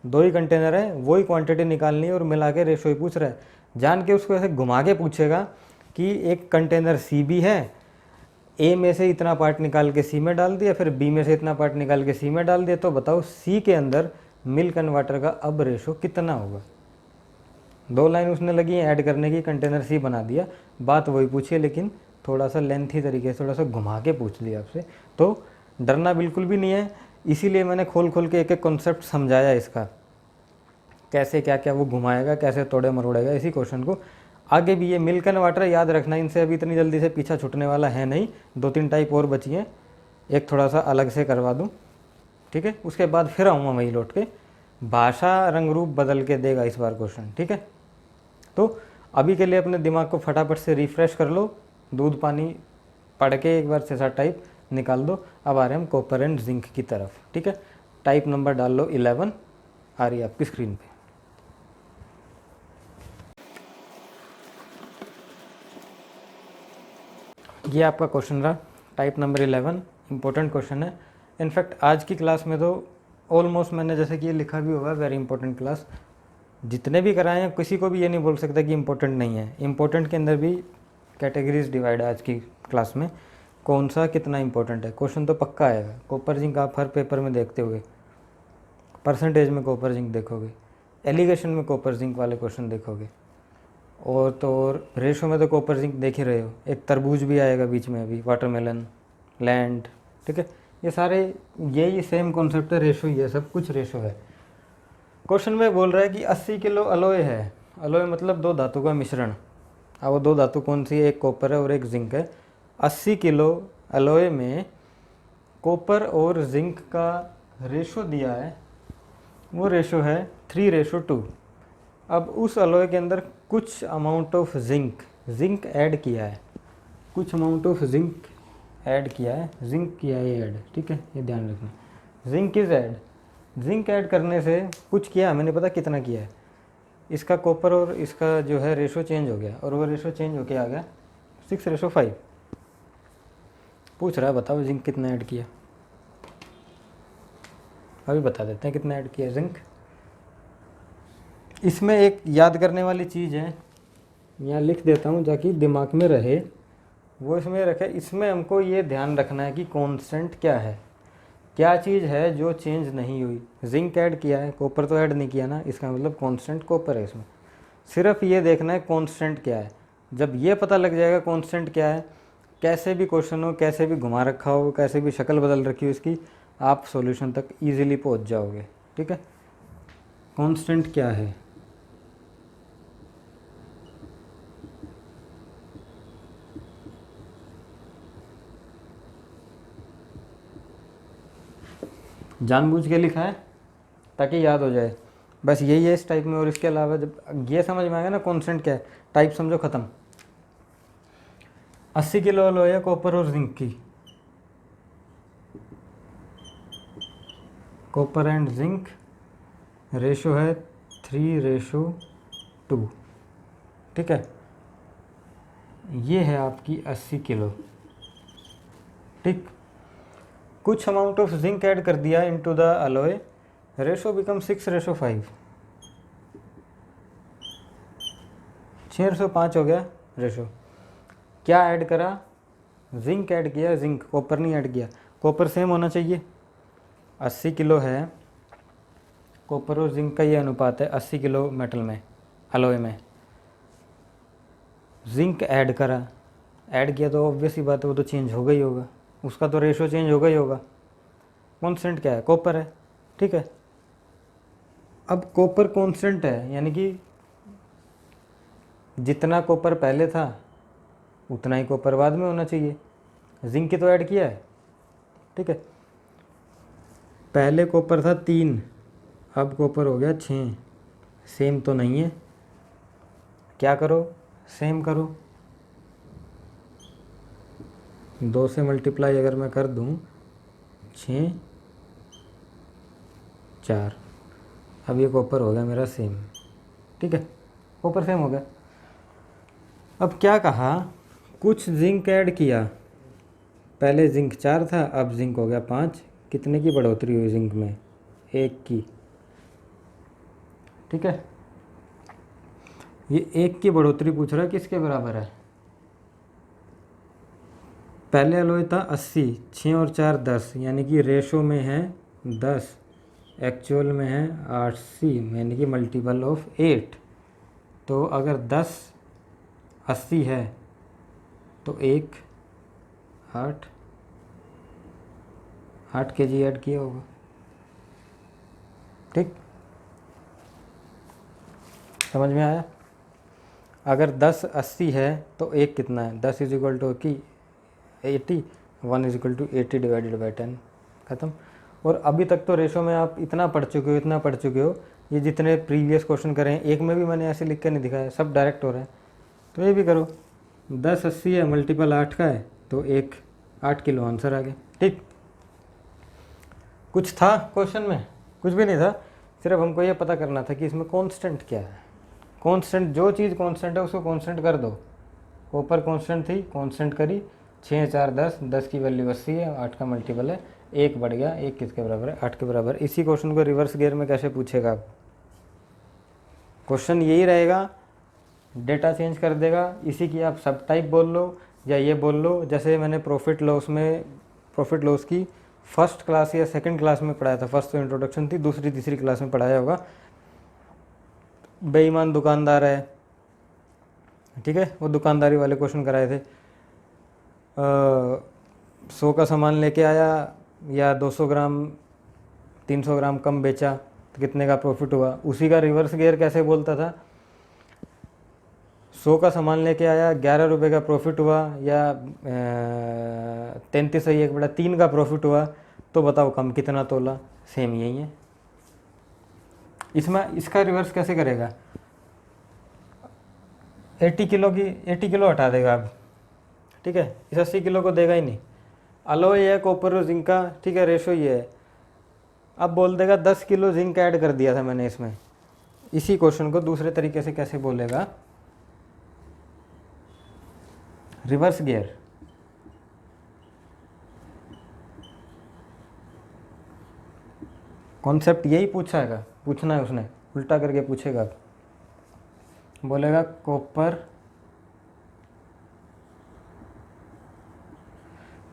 2 ही कंटेनर है, वही क्वांटिटी निकालनी है और मिला के रेशो ही पूछ रहा है। जान के उसको ऐसे घुमा के पूछेगा कि एक कंटेनर सी भी है, ए में से इतना पार्ट निकाल के सी में डाल दिया, फिर बी में से इतना पार्ट निकाल के सी में डाल दिया, तो बताओ सी के अंदर मिल्क एंड वाटर का अब रेशो कितना होगा। 2 लाइन उसने लगी ऐड करने की, कंटेनर सी बना दिया, बात वही पूछी लेकिन थोड़ा सा लेंथी तरीके से, थोड़ा सा घुमा के पूछ लिया आपसे। तो डरना बिल्कुल भी नहीं है, इसीलिए मैंने खोल खोल के एक एक कॉन्सेप्ट समझाया इसका, कैसे क्या क्या वो घुमाएगा, कैसे तोड़े मरोड़ेगा इसी क्वेश्चन को। आगे भी ये मिल्क एंड वाटर याद रखना, इनसे अभी इतनी जल्दी से पीछा छूटने वाला है नहीं। 2-3 टाइप और बची हैं, एक थोड़ा सा अलग से करवा दूँ, ठीक है, उसके बाद फिर आऊँगा वहीं लौट के। भाषा रंग रूप बदल के देगा इस बार क्वेश्चन, ठीक है। तो अभी के लिए अपने दिमाग को फटाफट से रिफ़्रेश कर लो, दूध पानी पढ़ के एक बार 6-7 टाइप निकाल दो। अब आ रहे हम कॉपर एंड जिंक की तरफ, ठीक है। टाइप नंबर डाल लो 11, आ रही है आपकी स्क्रीन पे। ये आपका क्वेश्चन रहा, टाइप नंबर 11, इंपॉर्टेंट क्वेश्चन है। इनफैक्ट आज की क्लास में तो ऑलमोस्ट मैंने जैसे कि ये लिखा भी होगा वेरी इंपॉर्टेंट क्लास, जितने भी कराए हैं किसी को भी ये नहीं बोल सकता कि इंपॉर्टेंट नहीं है। इंपॉर्टेंट के अंदर भी कैटेगरीज डिवाइड है आज की क्लास में, कौन सा कितना इंपॉर्टेंट है। क्वेश्चन तो पक्का आएगा। कॉपर जिंक आप हर पेपर में देखते होगे, परसेंटेज में कॉपर जिंक देखोगे, एलिगेशन में कॉपर जिंक वाले क्वेश्चन देखोगे, और तो और रेशो में तो कॉपर जिंक देख ही रहे हो। एक तरबूज भी आएगा बीच में अभी, वाटरमेलन, लैंड, ठीक है, ये सारे यही सेम कॉन्सेप्ट है, रेशो ही है, सब कुछ रेशो है। क्वेश्चन में बोल रहा है कि 80 किलो अलॉय है, अलॉय मतलब 2 धातु का मिश्रण। अब वो 2 धातु कौन सी है, एक कॉपर है और एक जिंक है। 80 किलो अलॉय में कॉपर और जिंक का रेशो दिया है, वो रेशो है 3:2। अब उस अलॉय के अंदर कुछ अमाउंट ऑफ जिंक ऐड किया है, कुछ अमाउंट ऑफ जिंक ऐड किया है, जिंक किया है ऐड, ठीक है, ये ध्यान रखना। Zinc is add, zinc add करने से कुछ किया, मैंने पता कितना किया है, इसका कॉपर और इसका जो है रेशो चेंज हो गया, और वो रेशो चेंज होके आ गया 6:5। पूछ रहा है बताओ जिंक कितना ऐड किया, अभी बता देते हैं कितना ऐड किया जिंक। इसमें एक याद करने वाली चीज़ है, यहाँ लिख देता हूँ ताकि दिमाग में रहे, वो इसमें रखे। इसमें हमको ये ध्यान रखना है कि कांस्टेंट क्या है, क्या चीज़ है जो चेंज नहीं हुई। जिंक ऐड किया है, कॉपर तो ऐड नहीं किया ना, इसका मतलब कांस्टेंट कॉपर है इसमें। सिर्फ ये देखना है कांस्टेंट क्या है। जब ये पता लग जाएगा कांस्टेंट क्या है, कैसे भी क्वेश्चन हो, कैसे भी घुमा रखा हो, कैसे भी शक्ल बदल रखी हो इसकी, आप सॉल्यूशन तक इजीली पहुंच जाओगे, ठीक है। कांस्टेंट क्या है, जानबूझ के लिखा है ताकि याद हो जाए, बस यही है इस टाइप में। और इसके अलावा जब ये समझ में आएगा ना कांस्टेंट क्या है, टाइप समझो ख़त्म। 80 किलो अलॉय है कॉपर और जिंक की, कॉपर एंड जिंक रेशो है 3:2, ठीक है। ये है आपकी 80 किलो, ठीक। कुछ अमाउंट ऑफ जिंक ऐड कर दिया into the alloy, ratio become 6:5, 6:5 हो गया रेशो। क्या ऐड करा, जिंक ऐड किया, जिंक, कॉपर नहीं ऐड किया। कॉपर सेम होना चाहिए, 80 किलो है, कॉपर और जिंक का ये अनुपात है 80 किलो मेटल में, अलॉय में। जिंक ऐड करा, ऐड किया तो ऑब्वियस ही बात है वो तो चेंज होगा ही होगा, उसका तो रेशो चेंज होगा ही होगा। कांस्टेंट क्या है, कॉपर है, ठीक है। अब कॉपर कांस्टेंट है, यानी कि जितना कॉपर पहले था उतना ही कॉपर बाद में होना चाहिए। जिंक की तो ऐड किया है, ठीक है। पहले कॉपर था 3, अब कॉपर हो गया 6, सेम तो नहीं है। क्या करो, सेम करो। 2 से मल्टीप्लाई अगर मैं कर दूं, 6 4, अब ये कॉपर हो गया मेरा सेम, ठीक है, कॉपर सेम हो गया। अब क्या कहा, कुछ जिंक ऐड किया, पहले जिंक 4 था, अब जिंक हो गया 5। कितने की बढ़ोतरी हुई जिंक में? 1 की, ठीक है। ये 1 की बढ़ोतरी पूछ रहा है, किसके बराबर है? पहले एलॉय था 80, 6 और 4 10, यानी कि रेशो में है 10, एक्चुअल में है 80, यानी कि मल्टीपल ऑफ 8। तो अगर 10 80 है तो 1 8 kg ऐड किया होगा, ठीक, समझ में आया? अगर 10 80 है तो 1 कितना है? 10 इज इक्वल टू की 80, 1 is equal to 80 divided by 10, ख़त्म। और अभी तक तो रेशो में आप इतना पढ़ चुके हो, ये जितने प्रीवियस क्वेश्चन करे हैं, एक में भी मैंने ऐसे लिख के नहीं दिखाया, सब डायरेक्ट हो रहे हैं। तो ये भी करो, 10 80 है, मल्टीपल 8 का है, तो 8 किलो आंसर आ गया, ठीक। कुछ था क्वेश्चन में? कुछ भी नहीं था, सिर्फ हमको ये पता करना था कि इसमें कांस्टेंट क्या है। कांस्टेंट, जो चीज़ कांस्टेंट है उसको कांस्टेंट कर दो। कॉपर कांस्टेंट थी, कांस्टेंट करी, 6 4 10, 10 की वैल्यू 80 है, 8 का मल्टीपल है, 1 बढ़ गया, 1 किसके बराबर है? 8 के बराबर। इसी क्वेश्चन को रिवर्स गियर में कैसे पूछेगा आप? क्वेश्चन यही रहेगा, डेटा चेंज कर देगा, इसी की आप सब टाइप बोल लो या ये बोल लो। जैसे मैंने प्रॉफिट लॉस की फर्स्ट क्लास या सेकंड क्लास में पढ़ाया था, फर्स्ट तो इंट्रोडक्शन थी, दूसरी तीसरी क्लास में पढ़ाया होगा। बेईमान दुकानदार है, ठीक है, वो दुकानदारी वाले क्वेश्चन कराए थे। 100 का सामान लेके आया या 200 ग्राम 300 ग्राम कम बेचा तो कितने का प्रॉफिट हुआ? उसी का रिवर्स गियर कैसे बोलता था? 100 का सामान लेके आया, 11 रुपये का प्रॉफिट हुआ या 33/1/3 का प्रॉफिट हुआ, तो बताओ कम कितना तोला? सेम यही है। इसमें इसका रिवर्स कैसे करेगा? 80 किलो हटा देगा अब, ठीक है, इस 80 किलो को देगा ही नहीं। अलॉय है कॉपर और जिंक का, ठीक है, रेशो ये है। अब बोल देगा 10 किलो जिंक ऐड कर दिया था मैंने इसमें। इसी क्वेश्चन को दूसरे तरीके से कैसे बोलेगा? Reverse gear. कॉन्सेप्ट यही पूछना है उसने, उल्टा करके पूछेगा। बोलेगा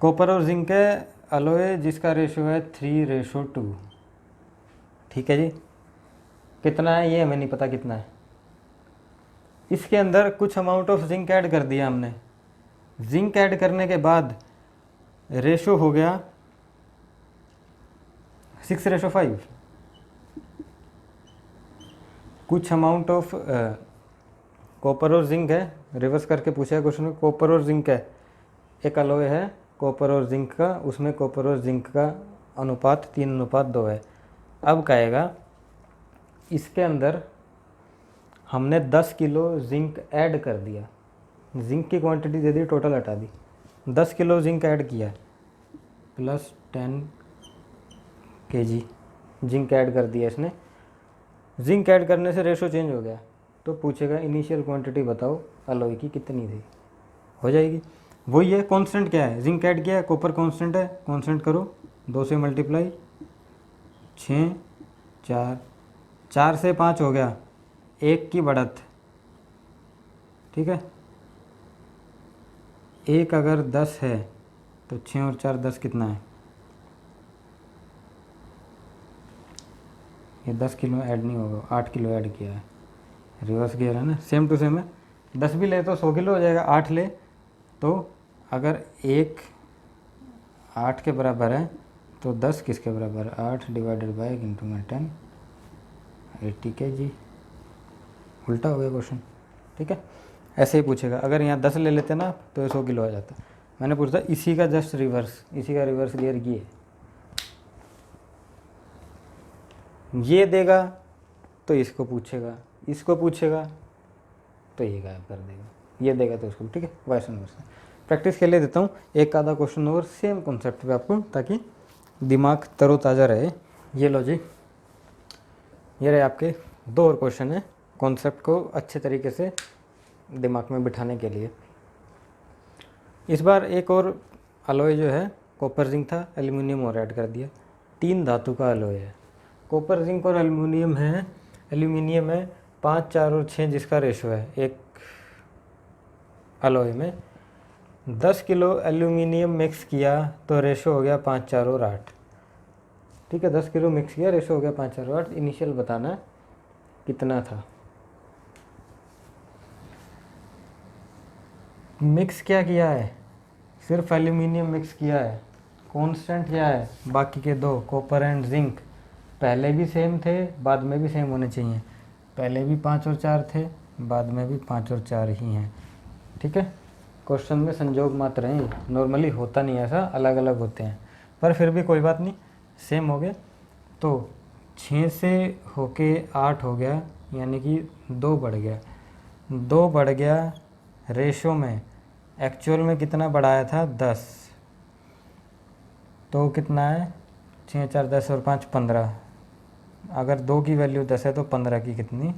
कॉपर और जिंक है अलॉय जिसका रेशो है 3:2, ठीक है जी। कितना है ये हमें नहीं पता कितना है। इसके अंदर कुछ अमाउंट ऑफ जिंक ऐड कर दिया हमने। जिंक ऐड करने के बाद रेशो हो गया 6:5। कुछ अमाउंट ऑफ कॉपर और जिंक है, रिवर्स करके पूछा है क्वेश्चन में, कॉपर और जिंक है, एक अलॉय है कॉपर और जिंक का, उसमें कॉपर और जिंक का अनुपात 3:2 है। अब कहेगा इसके अंदर हमने 10 किलो जिंक ऐड कर दिया, जिंक की क्वांटिटी दे दी, टोटल हटा दी, 10 किलो जिंक ऐड किया प्लस 10 kg जिंक ऐड कर दिया इसने। जिंक ऐड करने से रेशो चेंज हो गया, तो पूछेगा इनिशियल क्वांटिटी बताओ अलॉय की कितनी थी, हो जाएगी। वही है, कांस्टेंट क्या है? जिंक ऐड किया है, कॉपर कांस्टेंट है, कांस्टेंट करो, 2 से मल्टीप्लाई, 6 4 से 5 हो गया, 1 की बढ़त, ठीक है। 1 अगर 10 है तो 6 और 4 10 कितना है? ये 10 किलो ऐड नहीं होगा, 8 किलो ऐड किया है, रिवर्स गियर है ना, सेम टू सेम है। 10 भी ले तो 100 किलो हो जाएगा, 8 ले तो अगर 1 8 के बराबर है तो 10 किसके बराबर है? 8 डिवाइडेड बाई इंटू में 10, 80 kg। उल्टा हो गया क्वेश्चन, ठीक है। ऐसे ही पूछेगा। अगर यहाँ 10 ले लेते ना तो 100 किलो आ जाता। मैंने पूछा इसी का जस्ट रिवर्स, इसी का रिवर्स गियर ये है। ये देगा तो इसको पूछेगा, इसको पूछेगा तो ये गायब कर देगा, ये देगा तो इसको, ठीक है, वाइस वर्सा। प्रैक्टिस के लिए देता हूँ एक आधा क्वेश्चन और सेम कॉन्सेप्ट पे आपको, ताकि दिमाग तरोताज़ा रहे। ये लो जी, ये रहे आपके 2 और क्वेश्चन है कॉन्सेप्ट को अच्छे तरीके से दिमाग में बिठाने के लिए। इस बार एक और अलॉय जो है कॉपर जिंक था, एल्यूमिनियम और ऐड कर दिया। 3 धातु का अलॉय है, कॉपर जिंक और एल्यूमिनियम है। एल्यूमिनियम है 5, 4 और 6 जिसका रेशो है एक अलॉय में। 10 किलो एल्यूमिनियम मिक्स किया तो रेशो हो गया 5, 4 और 8। ठीक है, 10 किलो मिक्स किया, रेशो हो गया 5, 4 और 8। इनिशियल बताना है कितना था। मिक्स क्या किया है, सिर्फ एल्यूमिनियम मिक्स किया है। कांस्टेंट क्या है, बाकी के 2 कॉपर एंड जिंक पहले भी सेम थे, बाद में भी सेम होने चाहिए। पहले भी 5 और 4 थे, बाद में भी 5 और 4 ही हैं। ठीक है, क्वेश्चन में संजोग मात्र हैं, नॉर्मली होता नहीं ऐसा, अलग अलग होते हैं, पर फिर भी कोई बात नहीं, सेम हो गए। तो 6 से होके 8 हो गया, यानी कि 2 बढ़ गया। 2 बढ़ गया रेशो में, एक्चुअल में कितना बढ़ाया था 10, तो कितना है 6, 4, 10 और 5 15। अगर 2 की वैल्यू 10 है तो 15 की कितनी,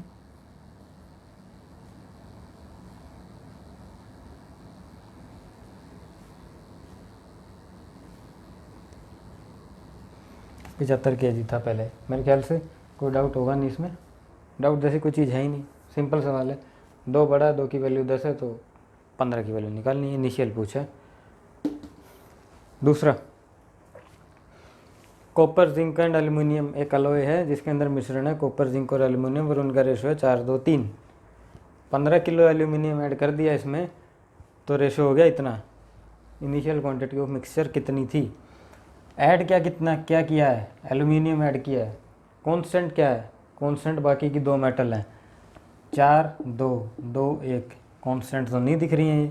पचहत्तर kg था पहले। मेरे ख्याल से कोई डाउट होगा नहीं इसमें, डाउट जैसी कोई चीज़ है ही नहीं, सिंपल सवाल है। 2 बढ़ा, 2 की वैल्यू 10 है तो 15 की वैल्यू निकालनी है, इनिशियल पूछा है। दूसरा, कॉपर जिंक एंड एल्यूमिनियम एक अलॉय है जिसके अंदर मिश्रण है कॉपर जिंक और एल्यूमिनियम, और उनका रेशो है 4, 2, 3। 15 किलो एल्यूमिनियम ऐड कर दिया इसमें तो रेशो हो गया इतना। इनिशियल क्वांटिटी ऑफ मिक्सचर कितनी थी, ऐड क्या कितना क्या किया है, एल्यूमिनियम ऐड किया है। कांस्टेंट क्या है, कांस्टेंट बाकी की 2 मेटल हैं, 4, 2, 2, 1। कांस्टेंट तो नहीं दिख रही हैं, ये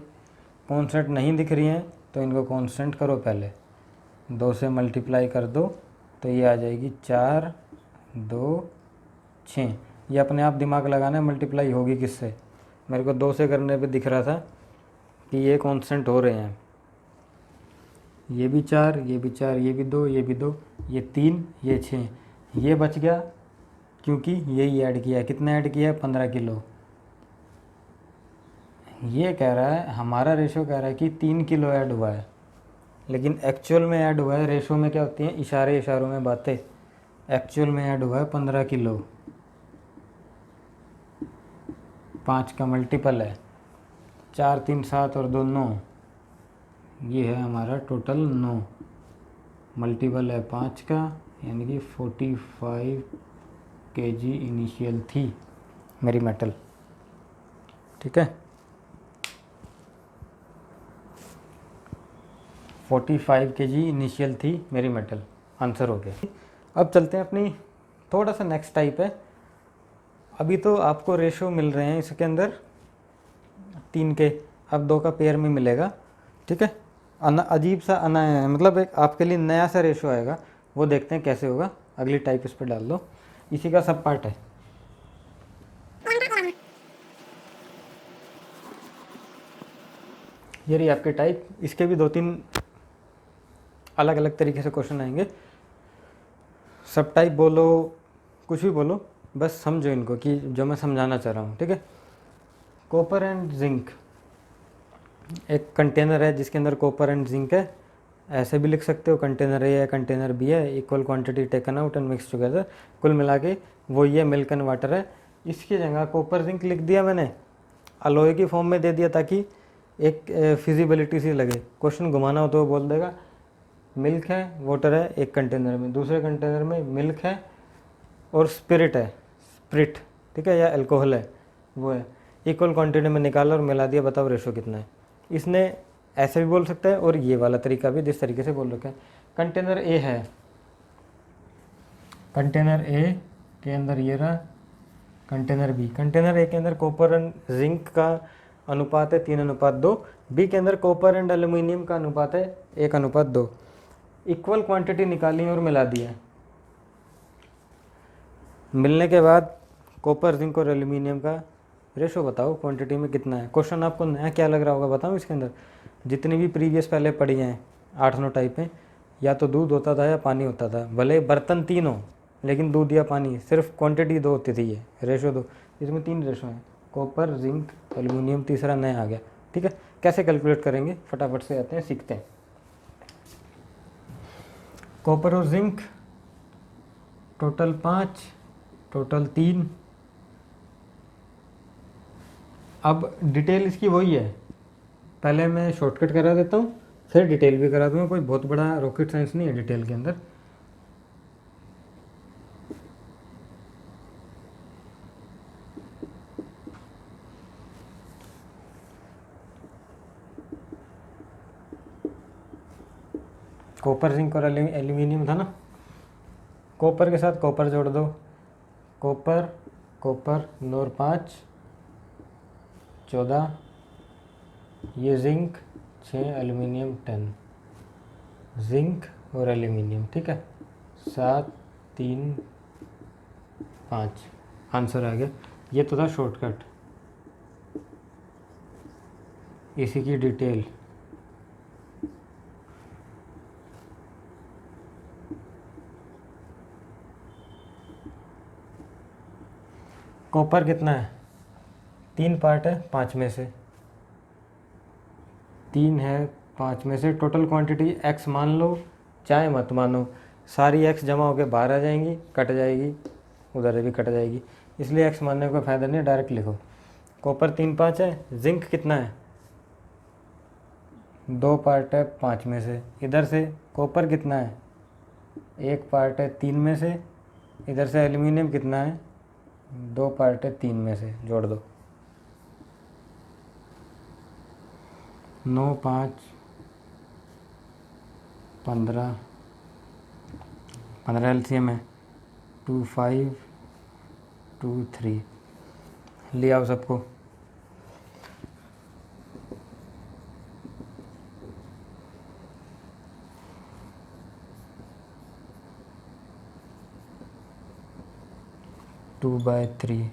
कांस्टेंट नहीं दिख रही हैं तो इनको कांस्टेंट करो, पहले 2 से मल्टीप्लाई कर दो तो ये आ जाएगी 4, 2, 6। ये अपने आप दिमाग लगाना है, मल्टीप्लाई होगी किससे। मेरे को 2 से करने पे दिख रहा था कि ये कांस्टेंट हो रहे हैं, ये भी 4, ये भी 4, ये भी 2, ये भी 2, ये 3, ये 6, ये बच गया क्योंकि यही ऐड किया है। कितना ऐड किया है, 15 किलो। ये कह रहा है, हमारा रेशो कह रहा है कि 3 किलो ऐड हुआ है, लेकिन एक्चुअल में ऐड हुआ है, रेशो में क्या होती हैं इशारों में बातें, एक्चुअल में ऐड हुआ है 15 किलो। 5 का मल्टीपल है, 4, 3, 7 और 2 9, ये है हमारा टोटल 9। मल्टीपल है 5 का, यानी कि 45 kg इनिशियल थी मेरी मेटल। ठीक है, 45 kg इनिशियल थी मेरी मेटल, आंसर हो गया। अब चलते हैं अपनी थोड़ा सा नेक्स्ट टाइप है। अभी तो आपको रेशो मिल रहे हैं इसके अंदर 3 के, अब 2 का पेयर में मिलेगा। ठीक है, अजीब सा मतलब एक आपके लिए नया सा रेशो आएगा, वो देखते हैं कैसे होगा। अगली टाइप इस पर डाल दो, इसी का सब पार्ट है। ये रही आपकी टाइप, इसके भी 2-3 अलग अलग तरीके से क्वेश्चन आएंगे। सब टाइप बोलो, कुछ भी बोलो, बस समझो इनको कि जो मैं समझाना चाह रहा हूँ। ठीक है, कॉपर एंड जिंक एक कंटेनर है जिसके अंदर कॉपर एंड जिंक है। ऐसे भी लिख सकते हो, कंटेनर ए है, कंटेनर बी है, equal quantity taken out and mix together, कुल मिला के वो ये मिल्क एंड वाटर है। इसकी जगह कॉपर जिंक लिख दिया मैंने, अलॉय की फॉर्म में दे दिया ताकि एक फिजिबिलिटी सी लगे। क्वेश्चन घुमाना हो तो वो बोल देगा मिल्क है, वाटर है एक कंटेनर में, दूसरे कंटेनर में मिल्क है और स्पिरिट है, स्प्रिट, ठीक है, या अल्कोहल है, वो है। इक्वल क्वांटिटी में निकाला और मिला दिया, बताओ रेशो कितना है। इसने ऐसे भी बोल सकता है और ये वाला तरीका भी जिस तरीके से बोल रखा है। कंटेनर ए है, कंटेनर ए के अंदर ये रहा कंटेनर बी। कंटेनर ए के अंदर कॉपर एंड जिंक का अनुपात है 3:2। बी के अंदर कॉपर एंड एल्यूमिनियम का अनुपात है 1:2। इक्वल क्वांटिटी निकाली और मिला दिया। मिलने के बाद कॉपर, जिंक और एल्यूमिनियम का रेशो बताओ क्वांटिटी में कितना है। क्वेश्चन आपको नया क्या लग रहा होगा बताऊँ इसके अंदर? जितनी भी प्रीवियस पहले पढ़ी हैं 8-9 टाइप हैं, या तो दूध होता था या पानी होता था, भले बर्तन 3 हो लेकिन दूध या पानी, सिर्फ क्वांटिटी 2 होती थी, ये रेशो 2। इसमें 3 रेशो हैं, कॉपर, जिंक, एल्यूमिनियम, तीसरा नया आ गया। ठीक है, कैसे कैलकुलेट करेंगे फटाफट से आते हैं, सीखते हैं। कॉपर और जिंक टोटल 5, टोटल 3। अब डिटेल इसकी वही है, पहले मैं शॉर्टकट करा देता हूँ फिर डिटेल भी करा दूँगा, कोई बहुत बड़ा रॉकेट साइंस नहीं है डिटेल के अंदर। कॉपर, जिंक और एल्यूमिनियम था ना, कॉपर के साथ कॉपर जोड़ दो, कॉपर कॉपर 9 और 5 14, ये जिंक 6, एल्यूमिनियम 10, जिंक और एल्यूमिनियम, ठीक है 7 3 5, आंसर आ गया। ये तो था शॉर्टकट, इसी की डिटेल। कॉपर कितना है? 3 पार्ट है 5 में से, 3 है 5 में से, टोटल क्वांटिटी x मान लो चाहे मत मानो, सारी x जमा होकर बाहर आ जाएंगी, कट जाएगी, उधर भी कट जाएगी, इसलिए x मानने का फ़ायदा नहीं, डायरेक्ट लिखो। कॉपर 3 5 है, जिंक कितना है? 2 पार्ट है 5 में से, इधर से कॉपर कितना है? 1 पार्ट है 3 में से, इधर से एल्यूमिनियम कितना है? 2 पार्ट है 3 में से, जोड़ दो। 9 5 15, 15 एलसीएम है, 2 5 2 3, ले आओ सबको। Two by 3।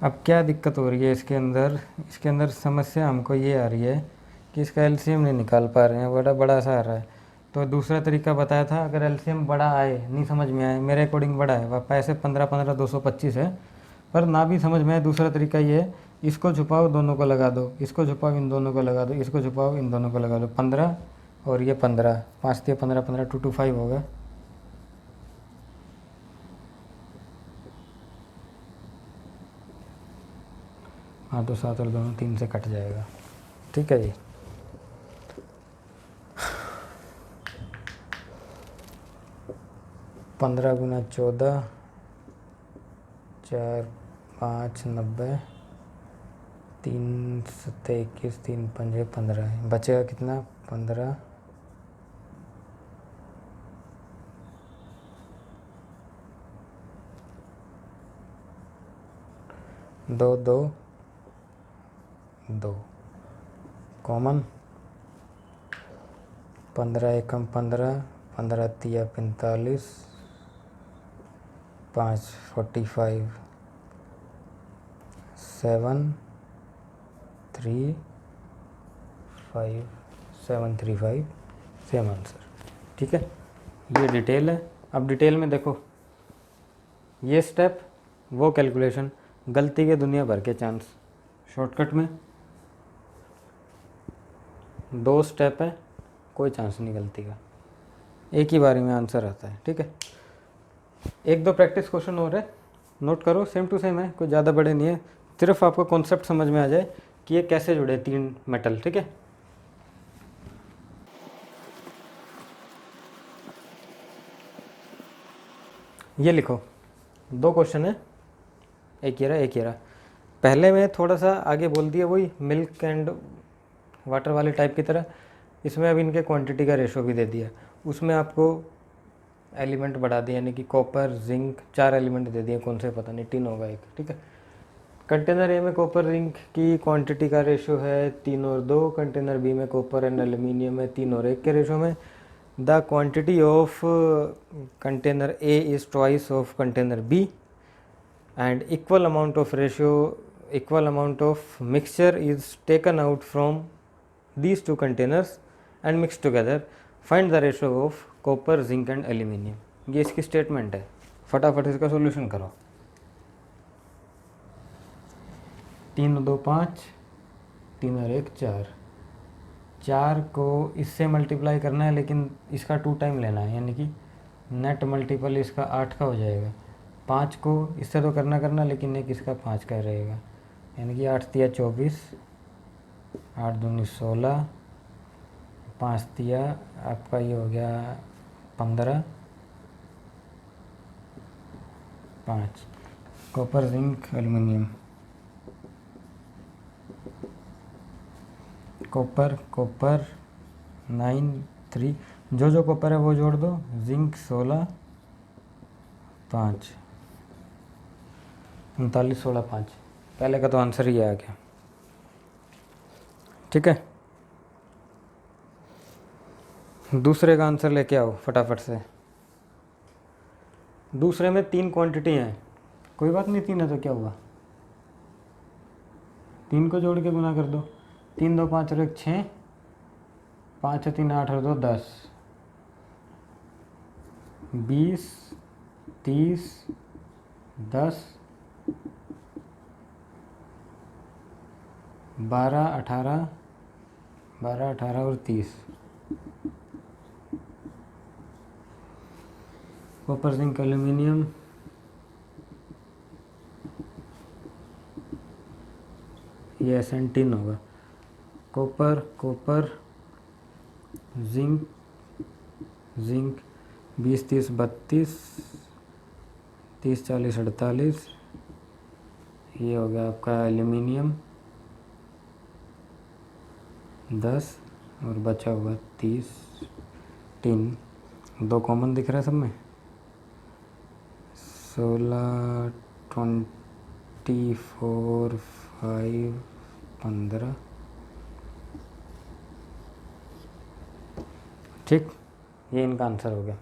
अब क्या दिक्कत हो रही है इसके अंदर समस्या हमको ये आ रही है कि इसका एलसीएम नहीं निकाल पा रहे हैं, बड़ा बड़ा सा आ रहा है। तो दूसरा तरीका बताया था, अगर एलसीएम बड़ा आए, नहीं समझ में आए, मेरे अकॉर्डिंग बड़ा है, वापस ऐसे 15 15 225 है, पर ना भी समझ में आए, दूसरा तरीका ये है, इसको छुपाओ दोनों को लगा दो, इसको छुपाओ इन दोनों को लगा दो, इसको छुपाओ इन दोनों को लगा दो। 15 और ये 15, 5 दिया 15 15, 2 2 5 होगा। हाँ तो 7 और दोनों 3 से कट जाएगा, ठीक है जी। पंद्रह गुना 14, 4 5 90, 3 7 21, 3 5 15, बचेगा कितना? 15 2 2 2 कॉमन, 15 एकम 15, 15 तिया 45, 5 45, 7 3 5 7 3 5, सेम आंसर, ठीक है। ये डिटेल है। अब डिटेल में देखो, ये स्टेप, वो कैलकुलेशन, गलती के दुनिया भर के चांस। शॉर्टकट में 2 स्टेप है, कोई चांस नहीं गलती का, एक ही बारी में आंसर आता है, ठीक है। 1-2 प्रैक्टिस क्वेश्चन और है, नोट करो, सेम टू सेम है, कोई ज़्यादा बड़े नहीं है, सिर्फ आपको कॉन्सेप्ट समझ में आ जाए कि ये कैसे जुड़े 3 मेटल, ठीक है। ये लिखो, 2 क्वेश्चन है, एक ये रहा। पहले मैं थोड़ा सा आगे बोल दिया, वही मिल्क एंड वाटर वाले टाइप की तरह, इसमें अब इनके क्वांटिटी का रेशो भी दे दिया, उसमें आपको एलिमेंट बढ़ा दिया, यानी कि कॉपर जिंक 4 एलिमेंट दे दिए, कौन से पता नहीं, टिन होगा एक, ठीक है। कंटेनर ए में कॉपर जिंक की क्वांटिटी का रेशो है 3 और 2, कंटेनर बी में कॉपर एंड एल्यूमिनियम है 3 और 1 के रेशो में। The quantity of container A is twice of container B and equal amount of mixture is taken out from these two containers and mixed together. Find the ratio of copper, zinc and aluminium. ये इसकी statement है, फटाफट इसका solution करो। 3 और 2 5, 3 और 1 4, 4 को इससे मल्टीप्लाई करना है लेकिन इसका 2 टाइम लेना है, यानी कि नेट मल्टीपल इसका 8 का हो जाएगा। 5 को इससे तो करना लेकिन एक इसका 5 का रहेगा, यानी कि 8 तिया 24, 8 दूनी 16, 5 तिया आपका ये हो गया 15, 5 कॉपर जिंक एल्युमिनियम। कॉपर 9 3, जो कॉपर है वो जोड़ दो। जिंक 16 5, 39 16 5। पहले का तो आंसर ही आ गया, ठीक है। दूसरे का आंसर लेके आओ फटाफट से। दूसरे में 3 क्वांटिटी हैं, कोई बात नहीं, 3 है तो क्या हुआ, 3 को जोड़ के गुना कर दो। 3 2 5 और 1 6, 5 3 8 और 2 10, 20 30 10 12 18 और 30। कॉपर जिंक एल्यूमिनियम ये SN10 होगा। Copper zinc 20 30 32, 30 40 48। ये हो गया आपका एल्यूमिनियम 10 और बचा हुआ 30। 3 2 कॉमन दिख रहा है सब में। 16 24 5 15, ठीक, ये इनका आंसर हो गया,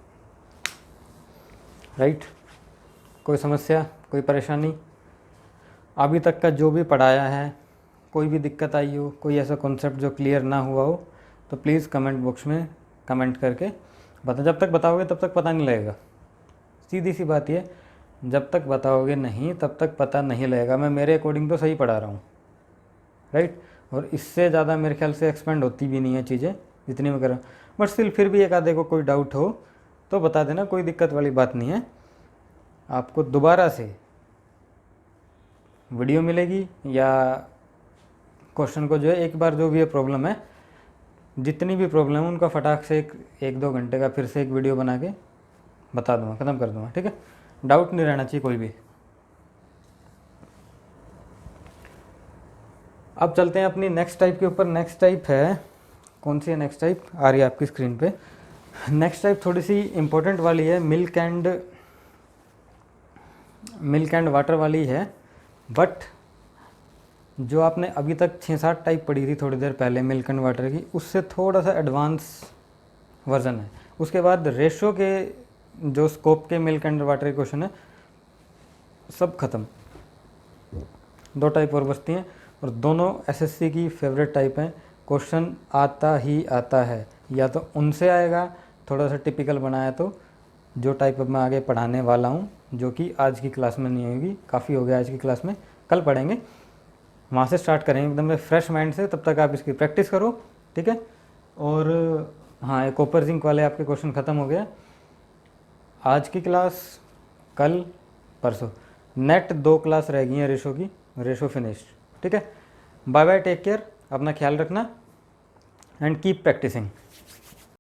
राइट। कोई समस्या, कोई परेशानी? अभी तक का जो भी पढ़ाया है, कोई भी दिक्कत आई हो, कोई ऐसा कॉन्सेप्ट जो क्लियर ना हुआ हो, तो प्लीज़ कमेंट बॉक्स में कमेंट करके बता। जब तक बताओगे तब तक पता नहीं लगेगा, सीधी सी बात ये, जब तक बताओगे नहीं तब तक पता नहीं लगेगा। मैं मेरे अकॉर्डिंग तो सही पढ़ा रहा हूँ, राइट, और इससे ज़्यादा मेरे ख्याल से एक्सपेंड होती भी नहीं है चीज़ें जितनी मैं कर रहा हूँ। बट स्टिल फिर भी एक आधे को कोई डाउट हो तो बता देना, कोई दिक्कत वाली बात नहीं है। आपको दोबारा से वीडियो मिलेगी या क्वेश्चन को जो है एक बार जो भी प्रॉब्लम है, जितनी भी प्रॉब्लम है उनका फटाक से एक 2 घंटे का फिर से एक वीडियो बना के बता दूंगा, ख़त्म कर दूंगा, ठीक है। डाउट नहीं रहना चाहिए कोई भी। अब चलते हैं अपनी नेक्स्ट टाइप के ऊपर। नेक्स्ट टाइप है, कौन सी है नेक्स्ट टाइप, आ रही है आपकी स्क्रीन पे। नेक्स्ट टाइप थोड़ी सी इम्पोर्टेंट वाली है, मिल्क एंड वाटर वाली है। बट जो आपने अभी तक 6-7 टाइप पढ़ी थी थोड़ी देर पहले मिल्क एंड वाटर की, उससे थोड़ा सा एडवांस वर्जन है। उसके बाद रेशो के जो स्कोप के मिल्क एंड वाटर के क्वेश्चन है सब खत्म। 2 टाइप और बचती हैं और दोनों SSC की फेवरेट टाइप हैं। क्वेश्चन आता ही आता है, या तो उनसे आएगा थोड़ा सा टिपिकल बनाया, तो जो टाइप अब मैं आगे पढ़ाने वाला हूँ, जो कि आज की क्लास में नहीं होगी, काफ़ी हो गया आज की क्लास में, कल पढ़ेंगे, वहाँ से स्टार्ट करेंगे एकदम फ्रेश माइंड से। तब तक आप इसकी प्रैक्टिस करो, ठीक है। और हाँ, एक कॉपर जिंक वाले आपके क्वेश्चन ख़त्म हो गया आज की क्लास, कल परसों नेट 2 क्लास रह गई हैं रेशो की, रेशो फिनिश्ड, ठीक है। बाय बाय, टेक केयर, अपना ख्याल रखना एंड कीप प्रैक्टिसिंग।